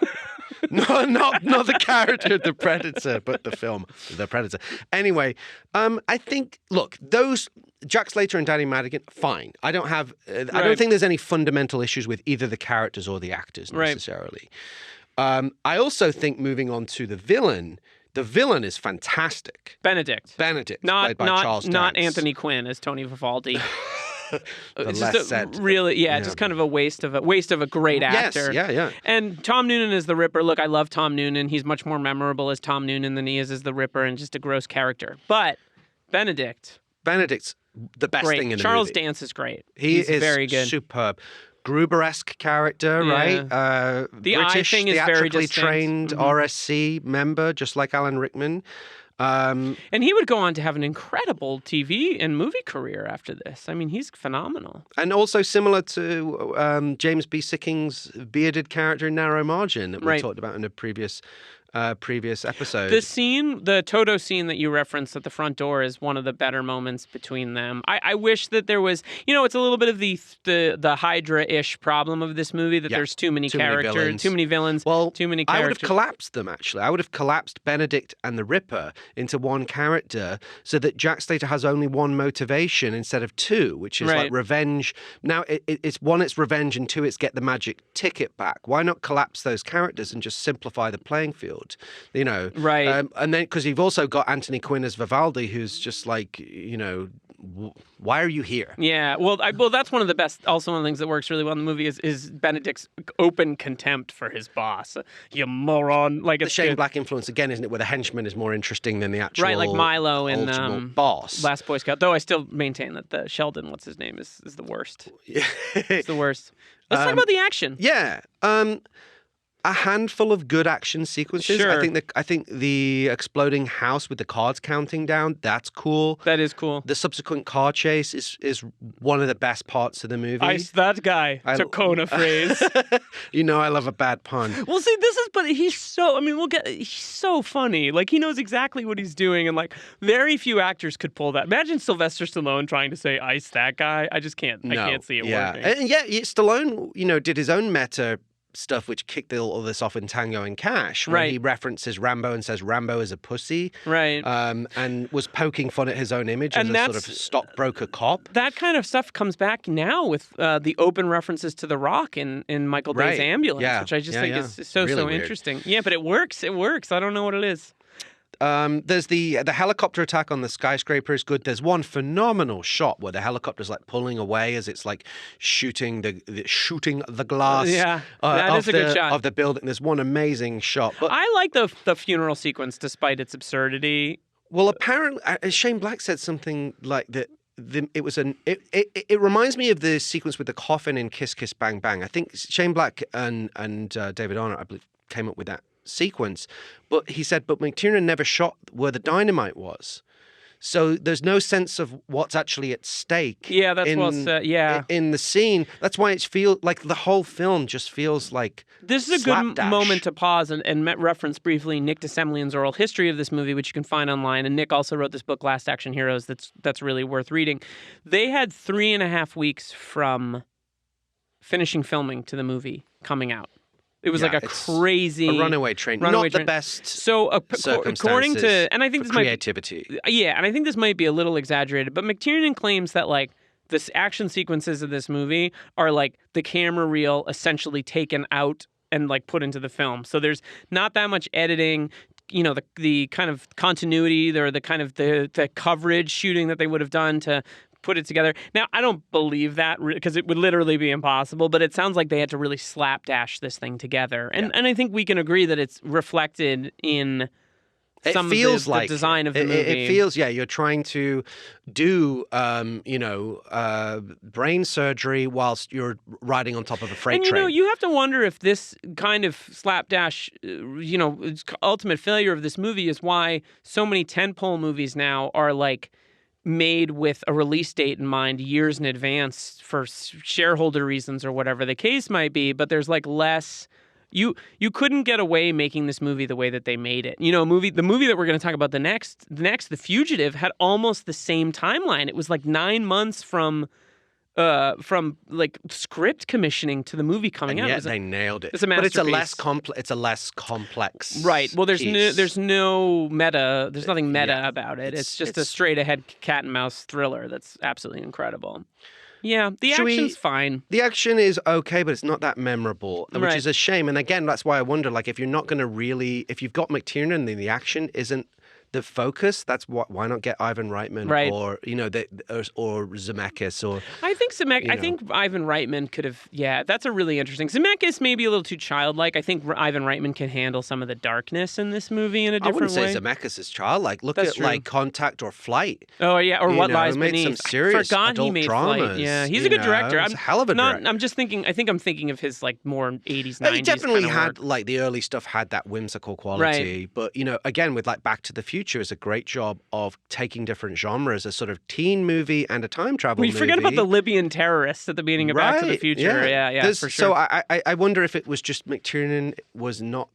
Speaker 1: No, not the character, the Predator, but the film, The Predator. Anyway, I think, look, those Jack Slater and Danny Madigan, fine. I don't think there's any fundamental issues with either the characters or the actors necessarily. I also think, moving on to the villain is fantastic.
Speaker 2: Benedict,
Speaker 1: played by Charles Dance.
Speaker 2: Not Anthony Quinn as Tony Vivaldi.
Speaker 1: It's just
Speaker 2: just kind of a waste of a great actor.
Speaker 1: Yes, yeah.
Speaker 2: And Tom Noonan as the Ripper. Look, I love Tom Noonan. He's much more memorable as Tom Noonan than he is as the Ripper, and just a gross character. But Benedict's
Speaker 1: the best thing in the movie.
Speaker 2: Charles Dance is great.
Speaker 1: He's
Speaker 2: very good.
Speaker 1: Superb. Gruber-esque character, right?
Speaker 2: The
Speaker 1: British,
Speaker 2: eye thing is very distinct.
Speaker 1: trained RSC member, just like Alan Rickman.
Speaker 2: And he would go on to have an incredible TV and movie career after this. I mean, he's phenomenal.
Speaker 1: And also similar to James B. Sicking's bearded character in Narrow Margin that we talked about in a previous episode.
Speaker 2: The Toto scene that you referenced at the front door is one of the better moments between them. I wish that there was, it's a little bit of the Hydra-ish problem of this movie, that there's too many characters, too many villains, too many characters.
Speaker 1: I would have collapsed them, actually. I would have collapsed Benedict and the Ripper into one character so that Jack Slater has only one motivation instead of two, which is like revenge. Now, it's one, it's revenge, and two, it's get the magic ticket back. Why not collapse those characters and just simplify the playing field? field, you know.
Speaker 2: Right.
Speaker 1: And then because you've also got Anthony Quinn as Vivaldi, who's just like, you know, why are you here?
Speaker 2: Yeah, well, that's one of the best. Also, one of the things that works really well in the movie is Benedict's open contempt for his boss. You moron! Like
Speaker 1: the Shane Black influence again, isn't it? Where the henchman is more interesting than the actual
Speaker 2: right, like Milo in
Speaker 1: boss.
Speaker 2: Last Boy Scout. Though I still maintain that the Sheldon, what's his name, is the worst. It's the worst. Let's talk about the action.
Speaker 1: Yeah. A handful of good action sequences.
Speaker 2: Sure.
Speaker 1: I think the exploding house with the cards counting down, that's cool.
Speaker 2: That is cool.
Speaker 1: The subsequent car chase is one of the best parts of the movie.
Speaker 2: Ice that guy. Tacona phrase.
Speaker 1: You know I love a bad pun.
Speaker 2: Well, see, but he's so, I mean, he's so funny. Like, he knows exactly what he's doing, and, like, very few actors could pull that. Imagine Sylvester Stallone trying to say, ice that guy. I just can't, I can't see it working.
Speaker 1: And Stallone, you know, did his own meta stuff which kicked all this off in Tango and Cash, where he references Rambo and says Rambo is a pussy,
Speaker 2: right?
Speaker 1: And was poking fun at his own image
Speaker 2: and
Speaker 1: as a sort of stockbroker cop.
Speaker 2: That kind of stuff comes back now with the open references to The Rock in Michael Bay's Ambulance, which I just think is so interesting. Yeah, but it works. It works. I don't know what it is.
Speaker 1: There's the helicopter attack on the skyscraper is good. There's one phenomenal shot where the helicopter's like pulling away as it's like shooting the glass.
Speaker 2: That is a good shot
Speaker 1: of the building. There's one amazing shot. But
Speaker 2: I like the funeral sequence despite its absurdity.
Speaker 1: Well, apparently, Shane Black said something like that. It reminds me of the sequence with the coffin in Kiss Kiss Bang Bang. I think Shane Black and David Arnott, I believe, came up with that sequence, but he said, but McTiernan never shot where the dynamite was, so there's no sense of what's actually at stake.
Speaker 2: Yeah, that's well said. Yeah,
Speaker 1: in the scene, that's why it feels like the whole film just feels like
Speaker 2: this is a good moment to pause and reference briefly Nick DeSemlian's oral history of this movie, which you can find online. And Nick also wrote this book, Last Action Heroes. That's really worth reading. They had 3.5 weeks from finishing filming to the movie coming out. It was like a crazy
Speaker 1: runaway train. Not the best.
Speaker 2: So according to, and I think this
Speaker 1: creativity.
Speaker 2: And I think this might be a little exaggerated, but McTiernan claims that like the action sequences of this movie are like the camera reel essentially taken out and like put into the film. So there's not that much editing. You know, the kind of continuity or the kind of the coverage shooting that they would have done to put it together. Now, I don't believe that because it would literally be impossible, but it sounds like they had to really slapdash this thing together. And I think we can agree that it's reflected in some of the design of the movie.
Speaker 1: It feels, you're trying to do, brain surgery whilst you're riding on top of a freight train.
Speaker 2: And, you have to wonder if this kind of slapdash, ultimate failure of this movie is why so many tentpole movies now are like made with a release date in mind years in advance for shareholder reasons or whatever the case might be, but there's like less. You couldn't get away making this movie the way that they made it. You know, the movie that we're going to talk about the next, The Fugitive, had almost the same timeline. It was like 9 months from like script commissioning to the movie coming out.
Speaker 1: Yeah, they nailed it.
Speaker 2: It's a masterpiece.
Speaker 1: But it's a less complex.
Speaker 2: Right. Well, there's no meta. There's nothing meta about it. It's just a straight ahead cat and mouse thriller that's absolutely incredible. Yeah, the action's fine.
Speaker 1: The action is okay, but it's not that memorable, which is a shame. And again, that's why I wonder, like, if you're not going to really, if you've got McTiernan and the action isn't the focus, that's why not get Ivan Reitman or or Zemeckis or
Speaker 2: I think I think Ivan Reitman could have that's a really interesting. Zemeckis may be a little too childlike. I think Ivan Reitman can handle some of the darkness in this movie in a different way.
Speaker 1: I wouldn't say Zemeckis is childlike. Look at like Contact or Flight.
Speaker 2: Oh yeah, or What Lies Beneath.
Speaker 1: Some serious adult dramas.
Speaker 2: Flight. Yeah, he's a good director.
Speaker 1: He's a hell of a director.
Speaker 2: I'm just thinking. I think I'm thinking of his like more 80s, 90s.
Speaker 1: He definitely had
Speaker 2: work.
Speaker 1: like the early stuff had that whimsical quality, but again with like Back to the Future is a great job of taking different genres, a sort of teen movie and a time travel movie.
Speaker 2: We forget about the Libyan terrorists at the beginning of Back to the Future. Yeah, for sure.
Speaker 1: So I wonder if it was just McTiernan was not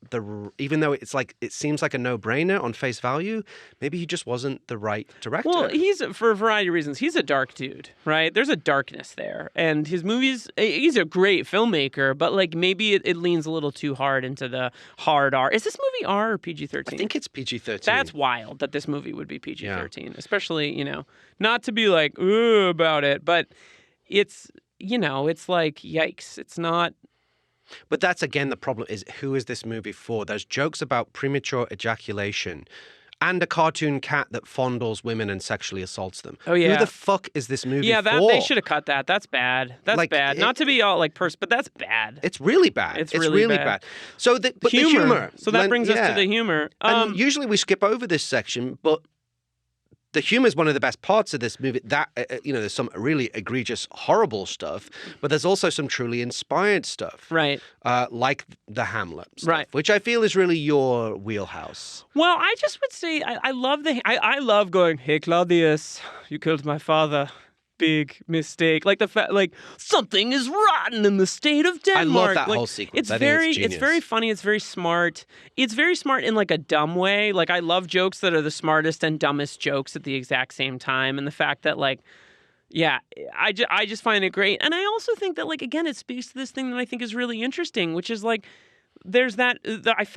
Speaker 1: even though it's like it seems like a no-brainer on face value, maybe he just wasn't the right director.
Speaker 2: Well, he's for a variety of reasons. He's a dark dude, right? There's a darkness there, and his movies. He's a great filmmaker, but like maybe it leans a little too hard into the hard R. Is this movie R or PG-13?
Speaker 1: I think it's PG-13.
Speaker 2: That's wild that this movie would be PG-13, especially, not to be like, ooh, about it, but it's, it's like, yikes. It's not,
Speaker 1: But that's, again, the problem is, who is this movie for? There's jokes about premature ejaculation and a cartoon cat that fondles women and sexually assaults them.
Speaker 2: Oh, yeah.
Speaker 1: Who the fuck is this movie
Speaker 2: Yeah,
Speaker 1: for?
Speaker 2: they should have cut that. That's bad. That's bad. Not to be all like but that's bad.
Speaker 1: It's really bad.
Speaker 2: It's really bad.
Speaker 1: So the humor.
Speaker 2: So that brings us to the humor.
Speaker 1: And usually we skip over this section, but the humor is one of the best parts of this movie. That there's some really egregious, horrible stuff, but there's also some truly inspired stuff,
Speaker 2: right?
Speaker 1: Like the Hamlet stuff,
Speaker 2: right?
Speaker 1: Which I feel is really your wheelhouse.
Speaker 2: Well, I just would say I love going, "Hey Claudius, you killed my father. Big mistake." Like the fact, like something is rotten in the state of Denmark.
Speaker 1: I love that
Speaker 2: like,
Speaker 1: whole sequence.
Speaker 2: It's very funny. It's very smart. It's very smart in like a dumb way. Like I love jokes that are the smartest and dumbest jokes at the exact same time. And the fact that like, yeah, I just find it great. And I also think that like, again, it speaks to this thing that I think is really interesting, which is like, there's that.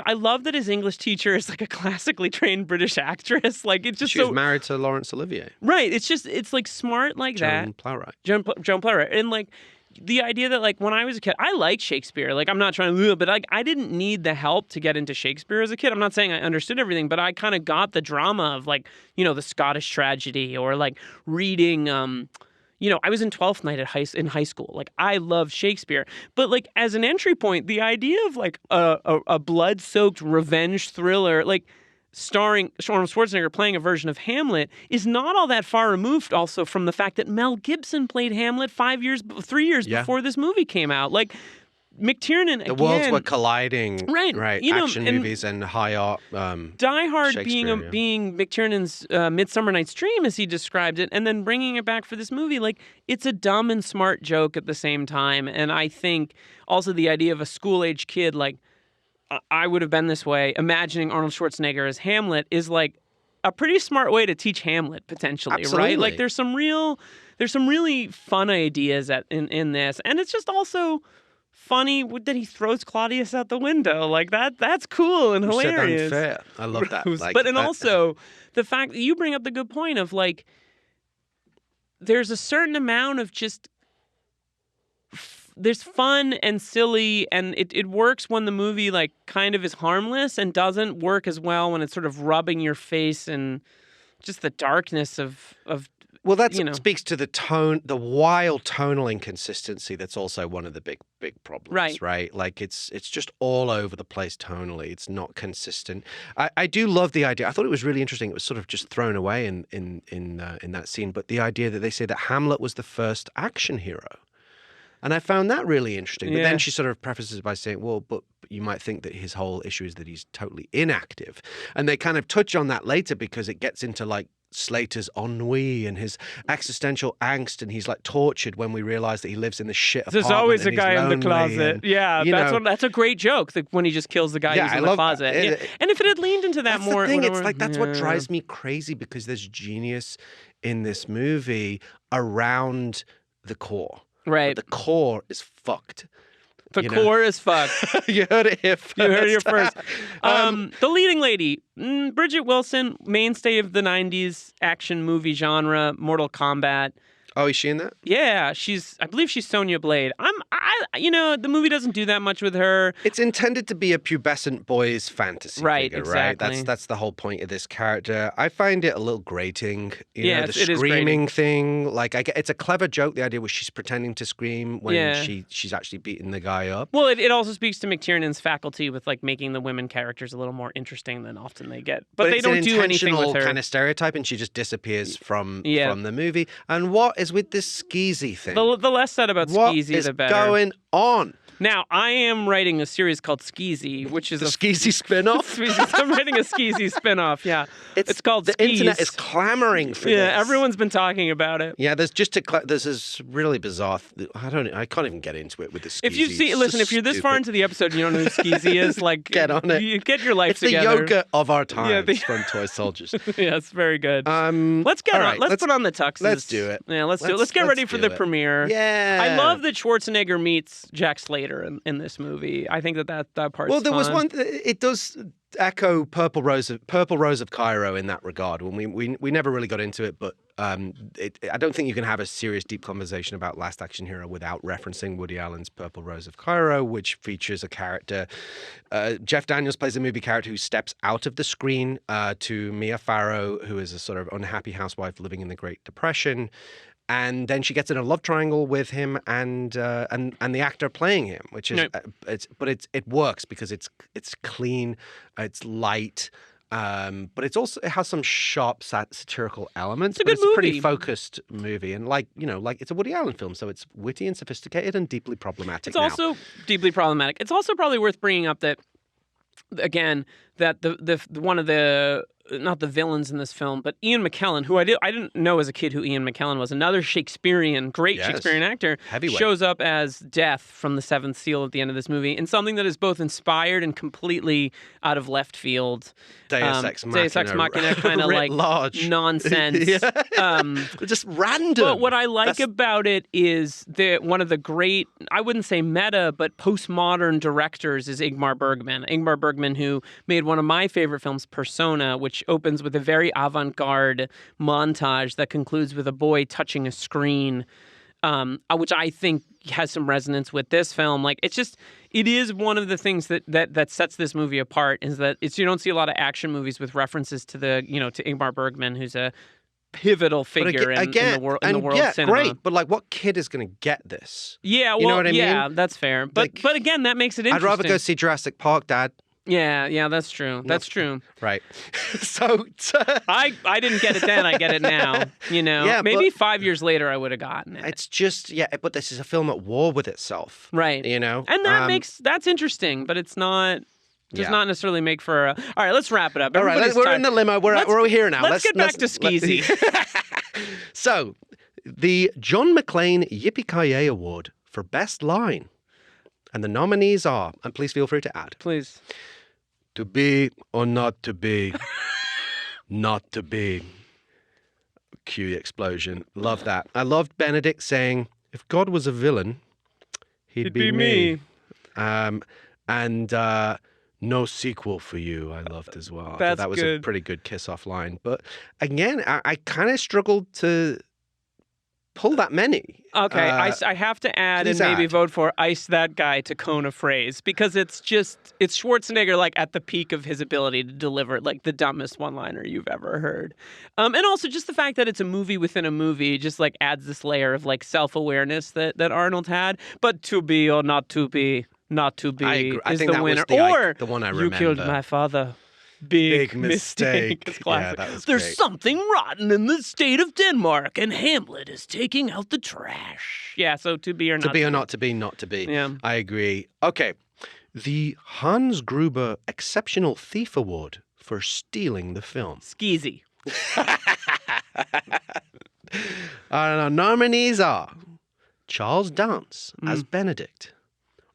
Speaker 2: I love that his English teacher is like a classically trained British actress. Like it's just
Speaker 1: she was married to Laurence Olivier.
Speaker 2: Right. It's like smart like
Speaker 1: Joan Plowright.
Speaker 2: Joan Plowright. And like the idea that like when I was a kid, I liked Shakespeare. Like I'm not trying to, but like I didn't need the help to get into Shakespeare as a kid. I'm not saying I understood everything, but I kind of got the drama of like, the Scottish tragedy or like reading. I was in 12th night in high school. Like, I love Shakespeare. But, like, as an entry point, the idea of, like, a blood-soaked revenge thriller, like, starring Arnold Schwarzenegger playing a version of Hamlet is not all that far removed also from the fact that Mel Gibson played Hamlet 3 years before this movie came out. Like, McTiernan, again...
Speaker 1: The worlds were colliding.
Speaker 2: Right.
Speaker 1: Action movies and high art.
Speaker 2: Die Hard being McTiernan's Midsummer Night's Dream, as he described it, and then bringing it back for this movie. Like, it's a dumb and smart joke at the same time. And I think also the idea of a school-age kid, like, I would have been this way, imagining Arnold Schwarzenegger as Hamlet is, like, a pretty smart way to teach Hamlet, potentially,
Speaker 1: Absolutely.
Speaker 2: Right? Like, there's some really fun ideas in this. And it's just also... funny that he throws Claudius out the window. Like that's cool and hilarious.
Speaker 1: Unfair. I love that.
Speaker 2: Also the fact that you bring up the good point of like there's a certain amount of just there's fun and silly and it works when the movie like kind of is harmless and doesn't work as well when it's sort of rubbing your face and just the darkness of
Speaker 1: well, that speaks to the tone, the wild tonal inconsistency. That's also one of the big problems, right? Like it's just all over the place tonally. It's not consistent. I do love the idea. I thought it was really interesting. It was sort of just thrown away in that scene, but the idea that they say that Hamlet was the first action hero. And I found that really interesting. But then she sort of prefaces by saying, well, but you might think that his whole issue is that he's totally inactive. And they kind of touch on that later because it gets into like Slater's ennui and his existential angst, and he's like tortured when we realize that he lives in the shit apartment.
Speaker 2: There's always a guy in the
Speaker 1: And,
Speaker 2: closet. That's a great joke when he just kills the guy who's in the closet. And if it had leaned into that more,
Speaker 1: it's like that's what drives me crazy because there's genius in this movie around the core.
Speaker 2: Right,
Speaker 1: but the core is fucked.
Speaker 2: The core is fucked.
Speaker 1: You heard it here first.
Speaker 2: You heard it here first. The leading lady, Bridget Wilson, mainstay of the 90s action movie genre, Mortal Kombat.
Speaker 1: Oh, is she in that?
Speaker 2: Yeah, I believe she's Sonya Blade. The movie doesn't do that much with her.
Speaker 1: It's intended to be a pubescent boy's fantasy figure,
Speaker 2: exactly.
Speaker 1: Right? That's the whole point of this character. I find it a little grating. The
Speaker 2: It is
Speaker 1: screaming thing. Like, it's a clever joke, the idea where she's pretending to scream when she's actually beating the guy up.
Speaker 2: Well, it also speaks to McTiernan's faculty with, like, making the women characters a little more interesting than often they get. But they don't do anything with her.
Speaker 1: It's an kind of stereotype, and she just disappears from the movie. And what is with this skeezy thing?
Speaker 2: The less said about skeezy, the better.
Speaker 1: What is going on?
Speaker 2: Now, I am writing a series called Skeezy, which is
Speaker 1: a Skeezy spin-off?
Speaker 2: I'm writing a Skeezy spin-off, yeah. It's called
Speaker 1: The
Speaker 2: Skeez.
Speaker 1: internet is clamoring for this.
Speaker 2: Yeah, everyone's been talking about it.
Speaker 1: Yeah, this is really bizarre. I can't even get into it with the Skeezy.
Speaker 2: If you're this far into the episode and you don't know who Skeezy is, like
Speaker 1: get on it.
Speaker 2: Get your life
Speaker 1: It's
Speaker 2: together.
Speaker 1: the yoga of our times from Toy Soldiers.
Speaker 2: Yeah, it's very good. Let's put on the tuxes.
Speaker 1: Let's do it.
Speaker 2: Yeah, let's do it. Let's get ready for the premiere.
Speaker 1: Yeah.
Speaker 2: I love that Schwarzenegger meets gets Jack Slater in this movie. I think that part's
Speaker 1: Well, there was
Speaker 2: fun.
Speaker 1: one. It does echo Purple Rose of Cairo in that regard. When we never really got into it, but I don't think you can have a serious, deep conversation about Last Action Hero without referencing Woody Allen's Purple Rose of Cairo, which features a character. Jeff Daniels plays a movie character who steps out of the screen to Mia Farrow, who is a sort of unhappy housewife living in the Great Depression. And then she gets in a love triangle with him and the actor playing him, which is it works because it's clean, it's light, but it has some sharp satirical elements.
Speaker 2: It's a
Speaker 1: pretty focused movie, and like it's a Woody Allen film, so it's witty and sophisticated and deeply problematic.
Speaker 2: It's also deeply problematic. It's also probably worth bringing up that, again, that the one of the, not the villains in this film, but Ian McKellen, who I didn't know as a kid who Ian McKellen was, another great Shakespearean actor,
Speaker 1: Heavyweight.
Speaker 2: shows up as Death from The Seventh Seal at the end of this movie in something that is both inspired and completely out of left field.
Speaker 1: Deus Ex Machina
Speaker 2: kind of like
Speaker 1: large
Speaker 2: nonsense.
Speaker 1: Just random.
Speaker 2: But what I like about it is one of the great, I wouldn't say meta, but postmodern directors is Ingmar Bergman. Ingmar Bergman, who made one of my favorite films, Persona, which opens with a very avant-garde montage that concludes with a boy touching a screen, which I think has some resonance with this film. Like, it is one of the things that sets this movie apart, is that you don't see a lot of action movies with references to to Ingmar Bergman, who's a pivotal figure in the world cinema.
Speaker 1: Great, but like, what kid is going to get this?
Speaker 2: Yeah, well,
Speaker 1: you know what I mean?
Speaker 2: Yeah, that's fair. But again, that makes it interesting.
Speaker 1: I'd rather go see Jurassic Park, Dad.
Speaker 2: Yeah, that's true. That's true.
Speaker 1: Right. So
Speaker 2: I didn't get it then. I get it now.
Speaker 1: Yeah,
Speaker 2: maybe 5 years later I would have gotten it.
Speaker 1: It's just but this is a film at war with itself,
Speaker 2: right?
Speaker 1: And
Speaker 2: that's interesting, but it's not. Does not necessarily make for. All right, let's wrap it up.
Speaker 1: All right, we're in the limo. We're here now.
Speaker 2: Let's get back to Skeezy.
Speaker 1: So, the John McClane Yippee-Ki-Yay Award for Best Line, and the nominees are, and please feel free to add.
Speaker 2: Please.
Speaker 1: To be or not to be, not to be. Cue the explosion. Love that. I loved Benedict saying, "If God was a villain, he'd be me." And no sequel for you, I loved as well. That was a pretty good kiss-off line. But again, I kind of struggled to pull that many.
Speaker 2: Okay, I have to add and maybe vote for Ice That Guy to Kona phrase, because it's Schwarzenegger like at the peak of his ability to deliver like the dumbest one-liner you've ever heard. And also just the fact that it's a movie within a movie just like adds this layer of like self-awareness that Arnold had. But to be or not to be, not to be is the winner. Or
Speaker 1: the one I remember.
Speaker 2: You killed my father. Big mistake.
Speaker 1: Yeah, that was
Speaker 2: There's
Speaker 1: great.
Speaker 2: something rotten in the state of Denmark, and Hamlet is taking out the trash. Yeah, so to be or not to be.
Speaker 1: To be or not to be, not to be.
Speaker 2: Yeah.
Speaker 1: I agree. Okay. The Hans Gruber Exceptional Thief Award for stealing the film.
Speaker 2: Skeezy.
Speaker 1: Our nominees are Charles Dance as Benedict,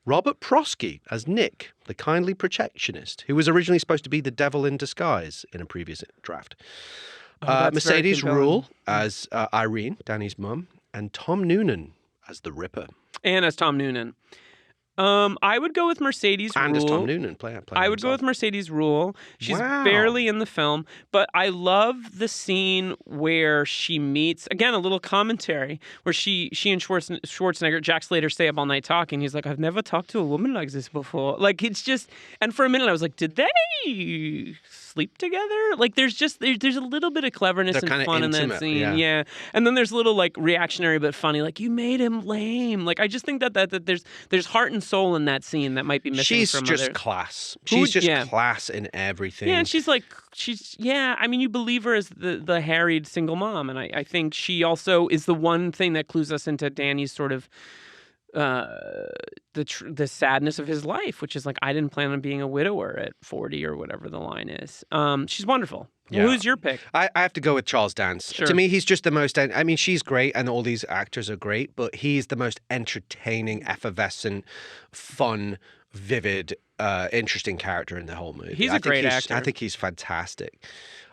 Speaker 1: Robert Prosky as Nick, the kindly protectionist, who was originally supposed to be the devil in disguise in a previous draft. Mercedes Rule as Irene, Danny's mum, and Tom Noonan as the Ripper.
Speaker 2: And as Tom Noonan. I would go with Mercedes Rule.
Speaker 1: And as Tom Noonan, play
Speaker 2: I would go with Mercedes Rule. She's barely in the film, but I love the scene where she meets, again, a little commentary, where she and Schwarzenegger, Jack Slater, stay up all night talking. He's like, I've never talked to a woman like this before. Like, it's just, and for a minute I was like, did they sleep together? Like, there's a little bit of cleverness and fun in that scene. Yeah. And then there's a little like reactionary but funny, like, you made him lame. Like, I just think that there's heart and soul in that scene that might be missing from
Speaker 1: She's just
Speaker 2: other...
Speaker 1: class. She's just class in everything.
Speaker 2: Yeah, and I mean, you believe her as the harried single mom, and I think she also is the one thing that clues us into Danny's sort of the sadness of his life, which is like, I didn't plan on being a widower at 40 or whatever the line is. She's wonderful. Yeah. Who's your pick?
Speaker 1: I have to go with Charles Dance.
Speaker 2: Sure.
Speaker 1: To me, he's just the most... I mean, she's great, and all these actors are great, but he's the most entertaining, effervescent, fun, vivid, interesting character in the whole movie.
Speaker 2: He's a great actor.
Speaker 1: I think he's fantastic.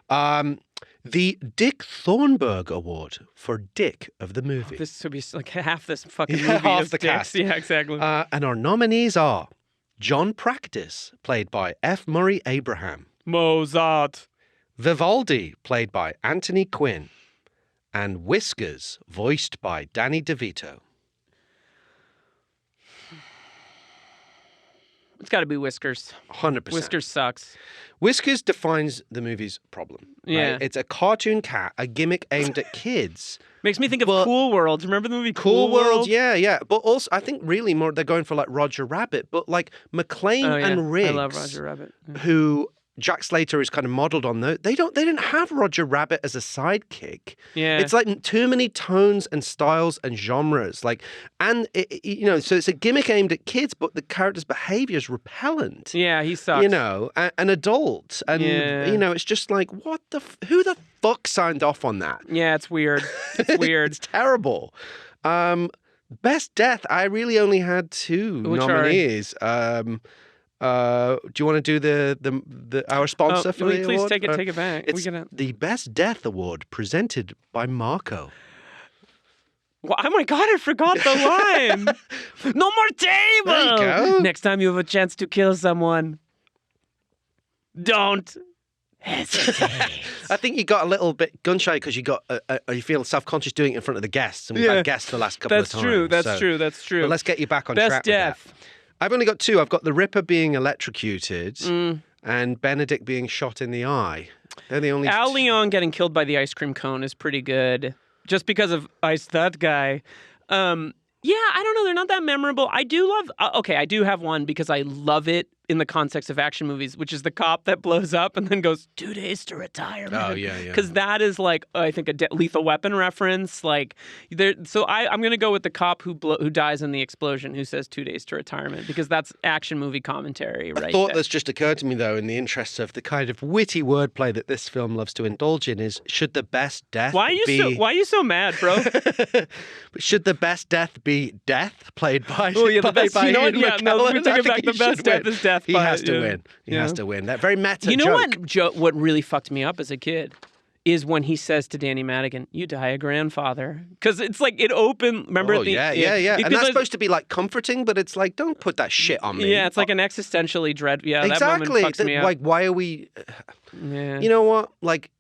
Speaker 1: The Dick Thornburg Award for Dick of the movie.
Speaker 2: This would be like half this fucking movie
Speaker 1: half
Speaker 2: is
Speaker 1: the
Speaker 2: dicks.
Speaker 1: cast.
Speaker 2: Yeah, exactly.
Speaker 1: And our nominees are John Practice, played by F. Murray Abraham.
Speaker 2: Mozart.
Speaker 1: Vivaldi, played by Anthony Quinn. And Whiskers, voiced by Danny DeVito.
Speaker 2: It's got to be Whiskers.
Speaker 1: 100%.
Speaker 2: Whiskers sucks.
Speaker 1: Whiskers defines the movie's problem. Right?
Speaker 2: Yeah.
Speaker 1: It's a cartoon cat, a gimmick aimed at kids.
Speaker 2: Makes me think of
Speaker 1: But-
Speaker 2: Cool World. Remember the movie
Speaker 1: Cool World, yeah. But also, I think really more they're going for like Roger Rabbit, but like McClane
Speaker 2: Oh, yeah.
Speaker 1: and Riggs,
Speaker 2: I love Roger Rabbit. Yeah.
Speaker 1: who Jack Slater is kind of modeled on. They didn't have Roger Rabbit as a sidekick.
Speaker 2: Yeah.
Speaker 1: It's like too many tones and styles and genres. Like, and so it's a gimmick aimed at kids, but the character's behavior is repellent.
Speaker 2: Yeah, he sucks.
Speaker 1: You know, an adult, and
Speaker 2: Yeah.
Speaker 1: it's just like who the fuck signed off on that?
Speaker 2: Yeah, it's weird. It's weird.
Speaker 1: It's terrible. Best death. I really only had two
Speaker 2: Which are-
Speaker 1: nominees. Do you want to do the our sponsor for the
Speaker 2: please
Speaker 1: award?
Speaker 2: take it back.
Speaker 1: It's the Best Death Award presented by Marco.
Speaker 2: Well, oh my God, I forgot the line. No more table.
Speaker 1: There you go.
Speaker 2: Next time you have a chance to kill someone, don't hesitate.
Speaker 1: I think you got a little bit gun shy because you feel self-conscious doing it in front of the guests, and we've
Speaker 2: Yeah.
Speaker 1: had guests the last couple of times.
Speaker 2: That's true. That's true.
Speaker 1: But let's get you back on
Speaker 2: Best
Speaker 1: track
Speaker 2: death.
Speaker 1: with that. I've only got two. I've got the Ripper being electrocuted
Speaker 2: Mm.
Speaker 1: and Benedict being shot in the eye. They're the only
Speaker 2: Al
Speaker 1: two.
Speaker 2: Leon getting killed by the ice cream cone is pretty good, just because of Ice that guy. Yeah, I don't know. They're not that memorable. I do love. Okay, I do have one because I love it in the context of action movies, which is the cop that blows up and then goes 2 days to retirement.
Speaker 1: Oh, yeah.
Speaker 2: Because that is like I think a Lethal Weapon reference. Like there, so I'm gonna go with the cop who dies in the explosion, who says 2 days to retirement, because that's action movie commentary, right?
Speaker 1: A thought
Speaker 2: there.
Speaker 1: that's just occurred to me, though, in the interests of the kind of witty wordplay that this film loves to indulge in, is should the best death
Speaker 2: Why are you so mad, bro?
Speaker 1: should the best death be death, played by
Speaker 2: Oh, yeah, the
Speaker 1: by
Speaker 2: best. You know what?
Speaker 1: Ian
Speaker 2: Yeah, no, let me
Speaker 1: McKellen?
Speaker 2: take
Speaker 1: I
Speaker 2: it back.
Speaker 1: think
Speaker 2: The
Speaker 1: he
Speaker 2: best
Speaker 1: should
Speaker 2: death
Speaker 1: win.
Speaker 2: is death.
Speaker 1: He
Speaker 2: by-
Speaker 1: has to
Speaker 2: yeah.
Speaker 1: win. He
Speaker 2: Yeah.
Speaker 1: has to win. That very meta
Speaker 2: You know
Speaker 1: joke.
Speaker 2: what really fucked me up as a kid is when he says to Danny Madigan, "You die a grandfather," because it's like it opened. Remember?
Speaker 1: Oh,
Speaker 2: at the,
Speaker 1: yeah. And
Speaker 2: because
Speaker 1: that's
Speaker 2: I-
Speaker 1: supposed to be like comforting, but it's like, don't put that shit on me.
Speaker 2: Yeah, it's like an existentially dread. Yeah,
Speaker 1: exactly.
Speaker 2: that moment fucks me up.
Speaker 1: Like, why are we?
Speaker 2: Yeah.
Speaker 1: You know what? Like,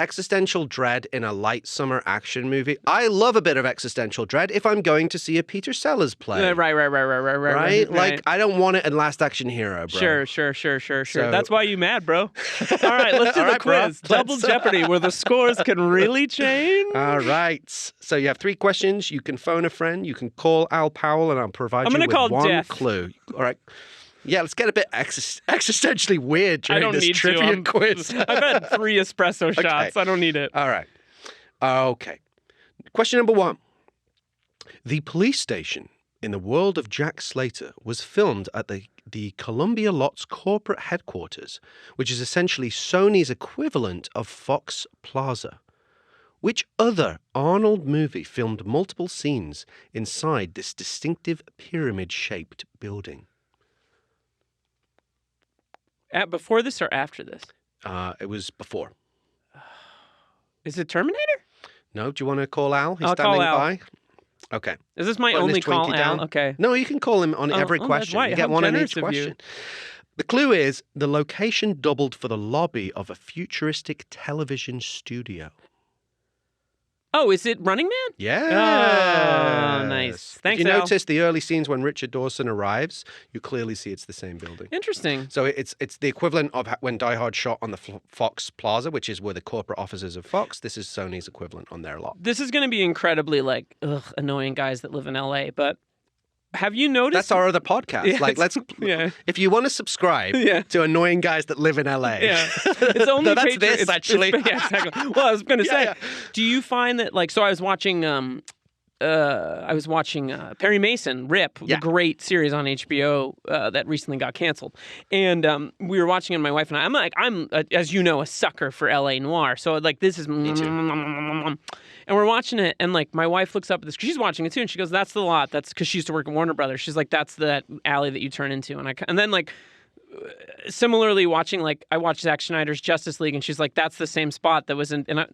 Speaker 1: existential dread in a light summer action movie. I love a bit of existential dread if I'm going to see a Peter Sellers play.
Speaker 2: Right.
Speaker 1: Right? Like, I don't want it in Last Action Hero, bro.
Speaker 2: Sure.
Speaker 1: So-
Speaker 2: That's why you mad, bro. All right, let's do
Speaker 1: All
Speaker 2: the
Speaker 1: right, bro.
Speaker 2: quiz. Double Jeopardy, where the scores can really change.
Speaker 1: All right. So you have 3 questions. You can phone a friend. You can call Al Powell, and I'll provide
Speaker 2: I'm
Speaker 1: you
Speaker 2: gonna
Speaker 1: with
Speaker 2: call
Speaker 1: one
Speaker 2: Death.
Speaker 1: clue. All right. Yeah, let's get a bit existentially weird
Speaker 2: I
Speaker 1: during
Speaker 2: don't
Speaker 1: this
Speaker 2: need to.
Speaker 1: trivia quiz.
Speaker 2: I've had 3 espresso shots. I don't need it.
Speaker 1: All right. Okay. Question number 1. The police station in the world of Jack Slater was filmed at the Columbia Lots corporate headquarters, which is essentially Sony's equivalent of Fox Plaza. Which other Arnold movie filmed multiple scenes inside this distinctive pyramid-shaped building?
Speaker 2: Before this or after this?
Speaker 1: It was before.
Speaker 2: Is it Terminator?
Speaker 1: No, do you want to call Al? He's
Speaker 2: I'll call
Speaker 1: standing
Speaker 2: Al.
Speaker 1: by. Okay.
Speaker 2: Is this my
Speaker 1: Putting
Speaker 2: only
Speaker 1: this
Speaker 2: call,
Speaker 1: Twinkie
Speaker 2: Al?
Speaker 1: down.
Speaker 2: Okay.
Speaker 1: No, you can call him on every
Speaker 2: that's
Speaker 1: question.
Speaker 2: right.
Speaker 1: You get
Speaker 2: How
Speaker 1: one on
Speaker 2: generous
Speaker 1: each
Speaker 2: of you.
Speaker 1: question. The clue is the location doubled for the lobby of a futuristic television studio.
Speaker 2: Oh, is it Running Man?
Speaker 1: Yeah.
Speaker 2: Oh, nice. Thanks,
Speaker 1: If you
Speaker 2: Al.
Speaker 1: notice the early scenes when Richard Dawson arrives, you clearly see it's the same building.
Speaker 2: Interesting.
Speaker 1: So it's the equivalent of when Die Hard shot on the Fox Plaza, which is where the corporate offices of Fox. This is Sony's equivalent on their lot.
Speaker 2: This is going to be incredibly annoying guys that live in LA, but have you noticed?
Speaker 1: That's our other podcast.
Speaker 2: Yeah,
Speaker 1: like, let's.
Speaker 2: yeah.
Speaker 1: If you want to subscribe
Speaker 2: Yeah.
Speaker 1: to annoying guys that live in LA,
Speaker 2: Yeah, it's only
Speaker 1: No, that's
Speaker 2: Patreon-
Speaker 1: this,
Speaker 2: it's-
Speaker 1: actually.
Speaker 2: yeah, exactly. Well, I was going to say,
Speaker 1: Yeah.
Speaker 2: do you find that so I was watching Perry Mason, Rip,
Speaker 1: Yeah.
Speaker 2: the great series on HBO that recently got canceled, and we were watching it. My wife and I'm as you know, a sucker for LA noir. So like this is
Speaker 1: Me too.
Speaker 2: and we're watching it, and like my wife looks up at this, 'cause she's watching it too, and she goes, "That's the lot." That's because she used to work at Warner Brothers. She's like, "That's the alley that you turn into," and then like similarly watching, like, I watched Zack Snyder's Justice League, and she's like, that's the same spot that was in, and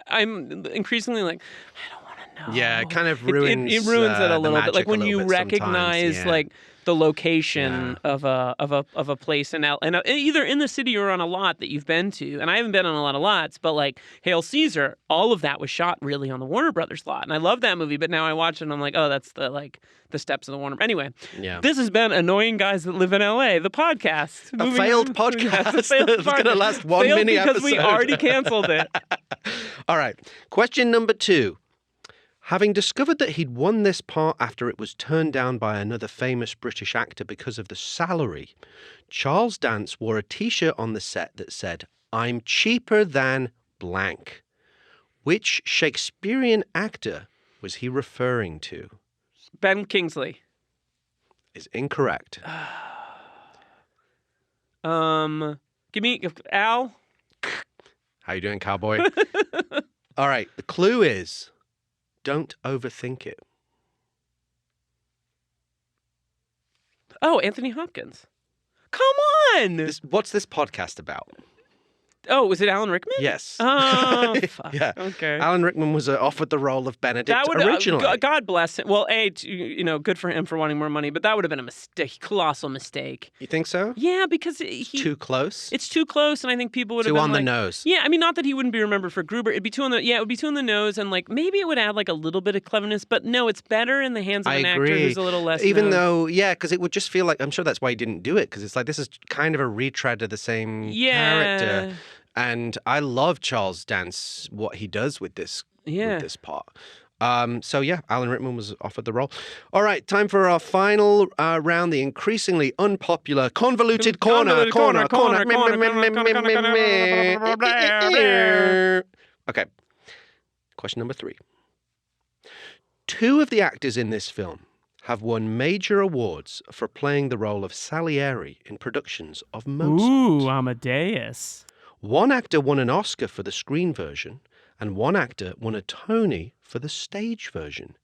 Speaker 2: I'm increasingly like, I don't want to know.
Speaker 1: Yeah, it kind of ruins
Speaker 2: it ruins it a little bit. Like when you
Speaker 1: recognize
Speaker 2: recognize like the location of a place in either in the city or on a lot that you've been to. And I haven't been on a lot of lots, but like Hail Caesar, all of that was shot really on the Warner Brothers lot. And I love that movie, but now I watch it and I'm like, oh, that's the steps of the Warner. Anyway, this has been Annoying Guys That Live in LA, the podcast.
Speaker 1: A failed podcast. It's going to last one mini episode.
Speaker 2: Because we already canceled it.
Speaker 1: All right. Question number 2. Having discovered that he'd won this part after it was turned down by another famous British actor because of the salary, Charles Dance wore a T-shirt on the set that said, "I'm cheaper than blank." Which Shakespearean actor was he referring to?
Speaker 2: Ben Kingsley.
Speaker 1: Is incorrect.
Speaker 2: Give me Al.
Speaker 1: How you doing, cowboy? All right. The clue is, don't overthink it.
Speaker 2: Oh, Anthony Hopkins. Come on!
Speaker 1: What's this podcast about?
Speaker 2: Oh, was it Alan Rickman?
Speaker 1: Yes.
Speaker 2: Oh, fuck.
Speaker 1: Yeah.
Speaker 2: Okay.
Speaker 1: Alan Rickman was offered the role of Benedict originally.
Speaker 2: God bless him. Well, good for him for wanting more money, but that would have been a mistake, colossal mistake.
Speaker 1: You think so?
Speaker 2: Yeah, because
Speaker 1: too close.
Speaker 2: It's too close, and I think people would have been
Speaker 1: too on the nose.
Speaker 2: Yeah, I mean, not that he wouldn't be remembered for Gruber. It'd be too on the it would be too on the nose, and like maybe it would add like a little bit of cleverness. But no, it's better in the hands of an actor who's a little less.
Speaker 1: Even though, because it would just feel like, I'm sure that's why he didn't do it, because it's like this is kind of a retread of the same character. And I love Charles Dance, what he does with this part. Alan Rickman was offered the role. All right, time for our final round, the increasingly unpopular convoluted corner. Okay, question number 3. 2 of the actors in this film have won major awards for playing the role of Salieri in productions of Mozart.
Speaker 2: Ooh, Amadeus.
Speaker 1: One actor won an Oscar for the screen version, and one actor won a Tony for the stage version.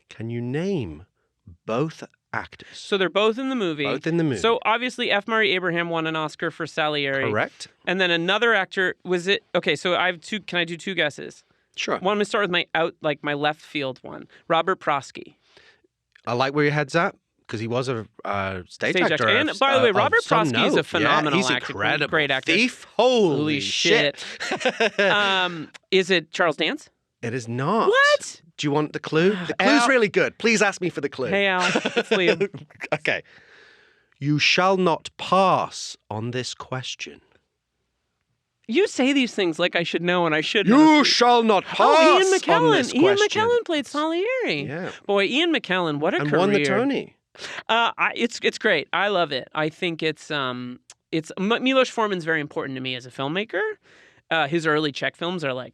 Speaker 1: Can you name both actors?
Speaker 2: So they're both in the movie.
Speaker 1: Both in the movie.
Speaker 2: So obviously F. Murray Abraham won an Oscar for Salieri.
Speaker 1: Correct.
Speaker 2: And then another actor, was it? Okay, so I have 2. Can I do 2 guesses?
Speaker 1: Sure.
Speaker 2: One, I'm going to start with my left field one. Robert Prosky.
Speaker 1: I like where your head's at, because he was a stage actor.
Speaker 2: And by the way, Robert Prosky is a phenomenal actor.
Speaker 1: He's incredible.
Speaker 2: Great actor.
Speaker 1: Thief? Holy shit.
Speaker 2: Is it Charles Dance?
Speaker 1: It is not.
Speaker 2: What?
Speaker 1: Do you want the clue? The clue's really good. Please ask me for the clue.
Speaker 2: Hey, Al. It's Liam.
Speaker 1: Okay. You shall not pass on this question.
Speaker 2: You say these things like I should know, and I should know.
Speaker 1: You shall not pass on this question.
Speaker 2: Ian McKellen played Salieri.
Speaker 1: Yeah.
Speaker 2: Boy, Ian McKellen, what a career.
Speaker 1: And won the Tony.
Speaker 2: It's great. I love it. I think it's Milos Forman's very important to me as a filmmaker. His early Czech films are like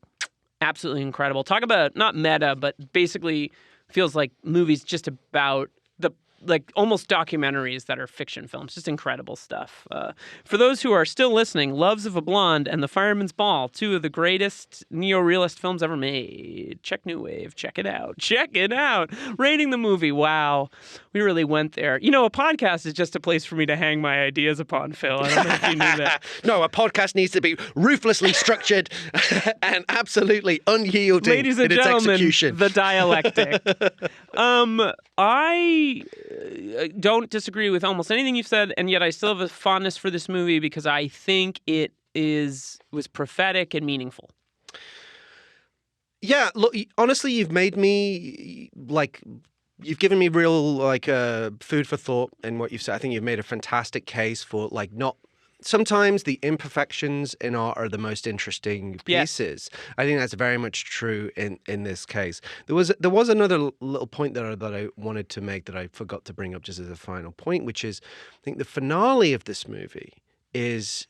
Speaker 2: absolutely incredible. Talk about not meta, but basically feels like movies just about almost documentaries that are fiction films. Just incredible stuff. For those who are still listening, Loves of a Blonde and The Fireman's Ball, 2 of the greatest neo-realist films ever made. Check New Wave. Check it out. Check it out. Rating the movie. Wow. We really went there. You know, a podcast is just a place for me to hang my ideas upon, Phil. I don't know if you knew that.
Speaker 1: No, a podcast needs to be ruthlessly structured and absolutely unyielding
Speaker 2: Ladies and
Speaker 1: in its
Speaker 2: gentlemen,
Speaker 1: execution.
Speaker 2: The dialectic. I don't disagree with almost anything you've said, and yet I still have a fondness for this movie because I think it was prophetic and meaningful.
Speaker 1: Yeah, look, honestly, you've made me you've given me real food for thought in what you've said. I think you've made a fantastic case for not. Sometimes the imperfections in art are the most interesting pieces. Yeah. I think that's very much true in this case. There was another little point that I wanted to make that I forgot to bring up just as a final point, which is I think the finale of this movie is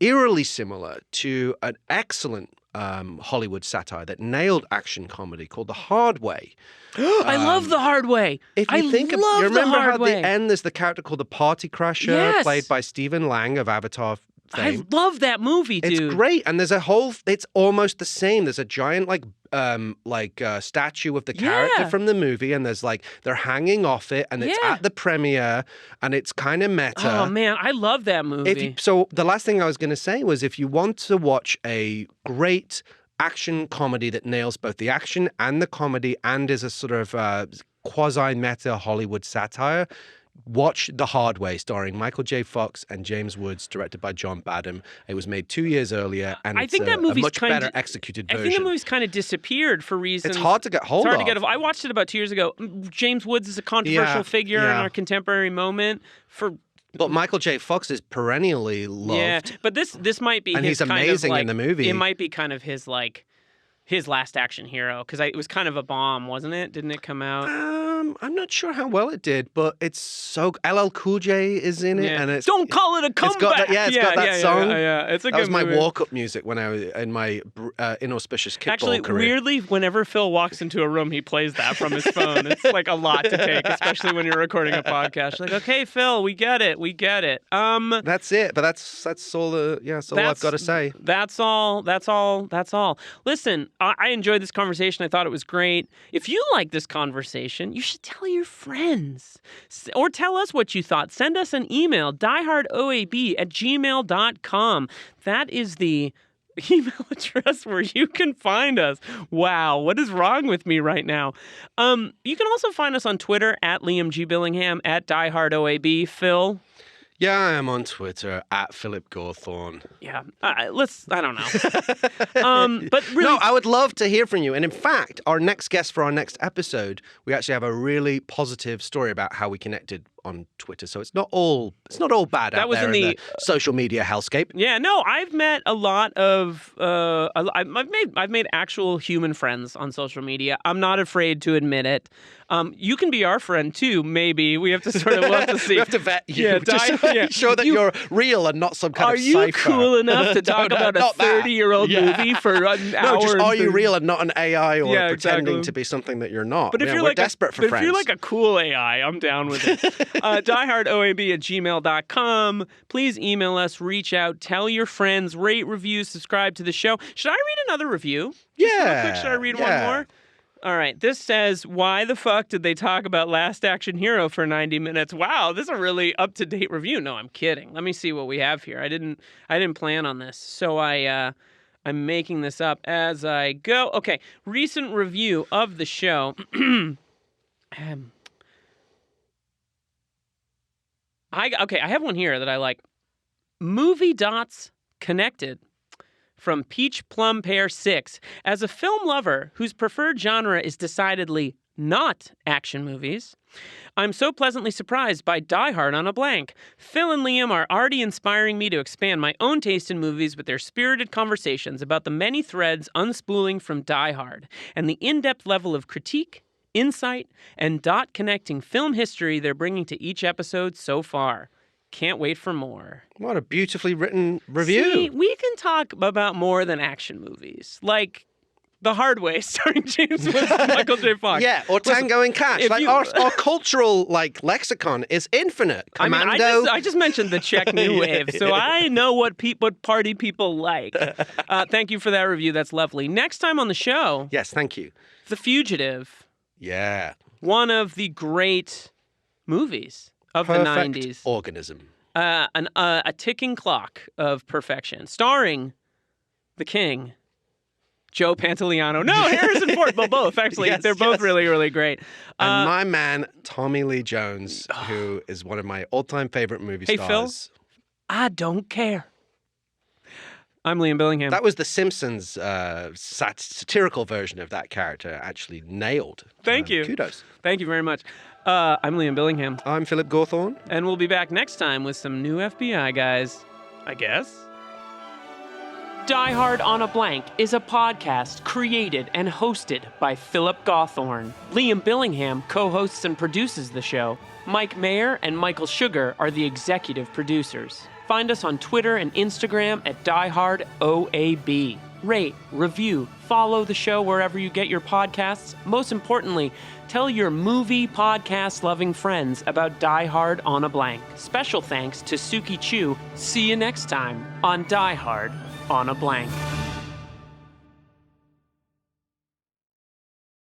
Speaker 1: eerily similar to an excellent Hollywood satire that nailed action comedy called The Hard Way.
Speaker 2: I love The Hard Way.
Speaker 1: If you remember how at the end there's the character called the Party Crasher,
Speaker 2: yes,
Speaker 1: played by Stephen Lang of Avatar fame.
Speaker 2: I love that movie, dude.
Speaker 1: It's great, and there's a whole. It's almost the same. There's a giant statue of the character from the movie, and there's they're hanging off it, and it's at the premiere, and it's kind of meta.
Speaker 2: Oh man, I love that movie.
Speaker 1: So the last thing I was going to say was, if you want to watch a great action comedy that nails both the action and the comedy, and is a sort of quasi-meta Hollywood satire, watch The Hard Way, starring Michael J. Fox and James Woods, directed by John Badham. It was made 2 years earlier, and
Speaker 2: I think
Speaker 1: it's
Speaker 2: that movie's
Speaker 1: a much better executed version.
Speaker 2: I think the movie's kind of disappeared for reasons.
Speaker 1: It's hard to get hold of.
Speaker 2: I watched it about 2 years ago. James Woods is a controversial figure in our contemporary moment.
Speaker 1: But Michael J. Fox is perennially loved.
Speaker 2: Yeah, but this might be
Speaker 1: and
Speaker 2: his
Speaker 1: he's amazing in the movie.
Speaker 2: It might be kind of his last action hero, because it was kind of a bomb, wasn't it? Didn't it come out?
Speaker 1: I'm not sure how well it did, but it's so. LL Cool J is in it, and it's
Speaker 2: don't call it a comeback.
Speaker 1: It's got that song.
Speaker 2: Yeah, it's a good
Speaker 1: That was my
Speaker 2: movie.
Speaker 1: walk-up music when I was in my inauspicious kickball career.
Speaker 2: Weirdly, whenever Phil walks into a room, he plays that from his phone. It's like a lot to take, especially when you're recording a podcast. Like, okay, Phil, we get it.
Speaker 1: That's it. But that's all. All I've got to say.
Speaker 2: That's all. Listen, I enjoyed this conversation. I thought it was great. If you like this conversation, you should tell your friends, or tell us what you thought. Send us an email, diehardoab@gmail.com. That is the email address where you can find us. Wow, what is wrong with me right now? You can also find us on Twitter at Liam G. Billingham, at diehardoab. Phil?
Speaker 1: Yeah, I am on Twitter at Philip Gawthorne.
Speaker 2: Yeah, I don't know. But really,
Speaker 1: no, I would love to hear from you. And in fact, our next guest for our next episode, we actually have a really positive story about how we connected on Twitter. So it's not all bad out there in the social media hellscape.
Speaker 2: Yeah, no, I've met a lot of I've made actual human friends on social media. I'm not afraid to admit it. You can be our friend too, maybe. We have to sort of look to see.
Speaker 1: We have to vet you. Yeah, show that you're real and not some kind of cipher.
Speaker 2: Are you cool enough to talk about a 30-year-old movie for an hour?
Speaker 1: No, just are you real and not an AI or pretending to be something that you're not?
Speaker 2: But if
Speaker 1: we're desperate for friends.
Speaker 2: If you're like a cool AI, I'm down with it. diehardoab@gmail.com. Please email us, reach out, tell your friends, rate, review, subscribe to the show. Should I read another review?
Speaker 1: Yeah.
Speaker 2: Real quick, should I read one more? All right, this says, why the fuck did they talk about Last Action Hero for 90 minutes? Wow, this is a really up-to-date review. No, I'm kidding. Let me see what we have here. I didn't plan on this, so I'm making this up as I go. Okay, recent review of the show. I have one here that I like. Movie Dots Connected. From Peach Plum Pear 6. As a film lover whose preferred genre is decidedly not action movies, I'm so pleasantly surprised by Die Hard on a Blank. Phil and Liam are already inspiring me to expand my own taste in movies with their spirited conversations about the many threads unspooling from Die Hard and the in-depth level of critique, insight, and dot-connecting film history they're bringing to each episode so far. Can't wait for more.
Speaker 1: What a beautifully written review.
Speaker 2: See, we can talk about more than action movies. Like The Hard Way, starring James Woods and Michael J. Fox.
Speaker 1: Yeah, or Tango and Cash. Our cultural lexicon is infinite. Commando.
Speaker 2: I just mentioned the Czech New Wave, so I know what party people like. Thank you for that review. That's lovely. Next time on the show.
Speaker 1: Yes, thank you.
Speaker 2: The Fugitive.
Speaker 1: Yeah.
Speaker 2: One of the great movies of
Speaker 1: Perfect
Speaker 2: the 90s.
Speaker 1: Organism.
Speaker 2: A ticking clock of perfection. Starring the King, Joe Pantoliano. No, Harrison Ford. Well, both, actually.
Speaker 1: Yes,
Speaker 2: They're both really, really great.
Speaker 1: And my man, Tommy Lee Jones, who is one of my all-time favorite movie stars.
Speaker 2: Hey, Phil, I don't care. I'm Liam Billingham.
Speaker 1: That was the Simpsons satirical version of that character, actually nailed.
Speaker 2: Thank you.
Speaker 1: Kudos.
Speaker 2: Thank you very much. I'm Liam Billingham.
Speaker 1: I'm Philip Gawthorne.
Speaker 2: And we'll be back next time with some new FBI guys, I guess. Die Hard on a Blank is a podcast created and hosted by Philip Gawthorne. Liam Billingham co-hosts and produces the show. Mike Mayer and Michael Sugar are the executive producers. Find us on Twitter and Instagram at DieHardOAB. rate, review, follow the show wherever you get your podcasts. Most importantly, tell your movie podcast-loving friends about Die Hard on a Blank. Special thanks to Suki Chu. See you next time on Die Hard on a Blank.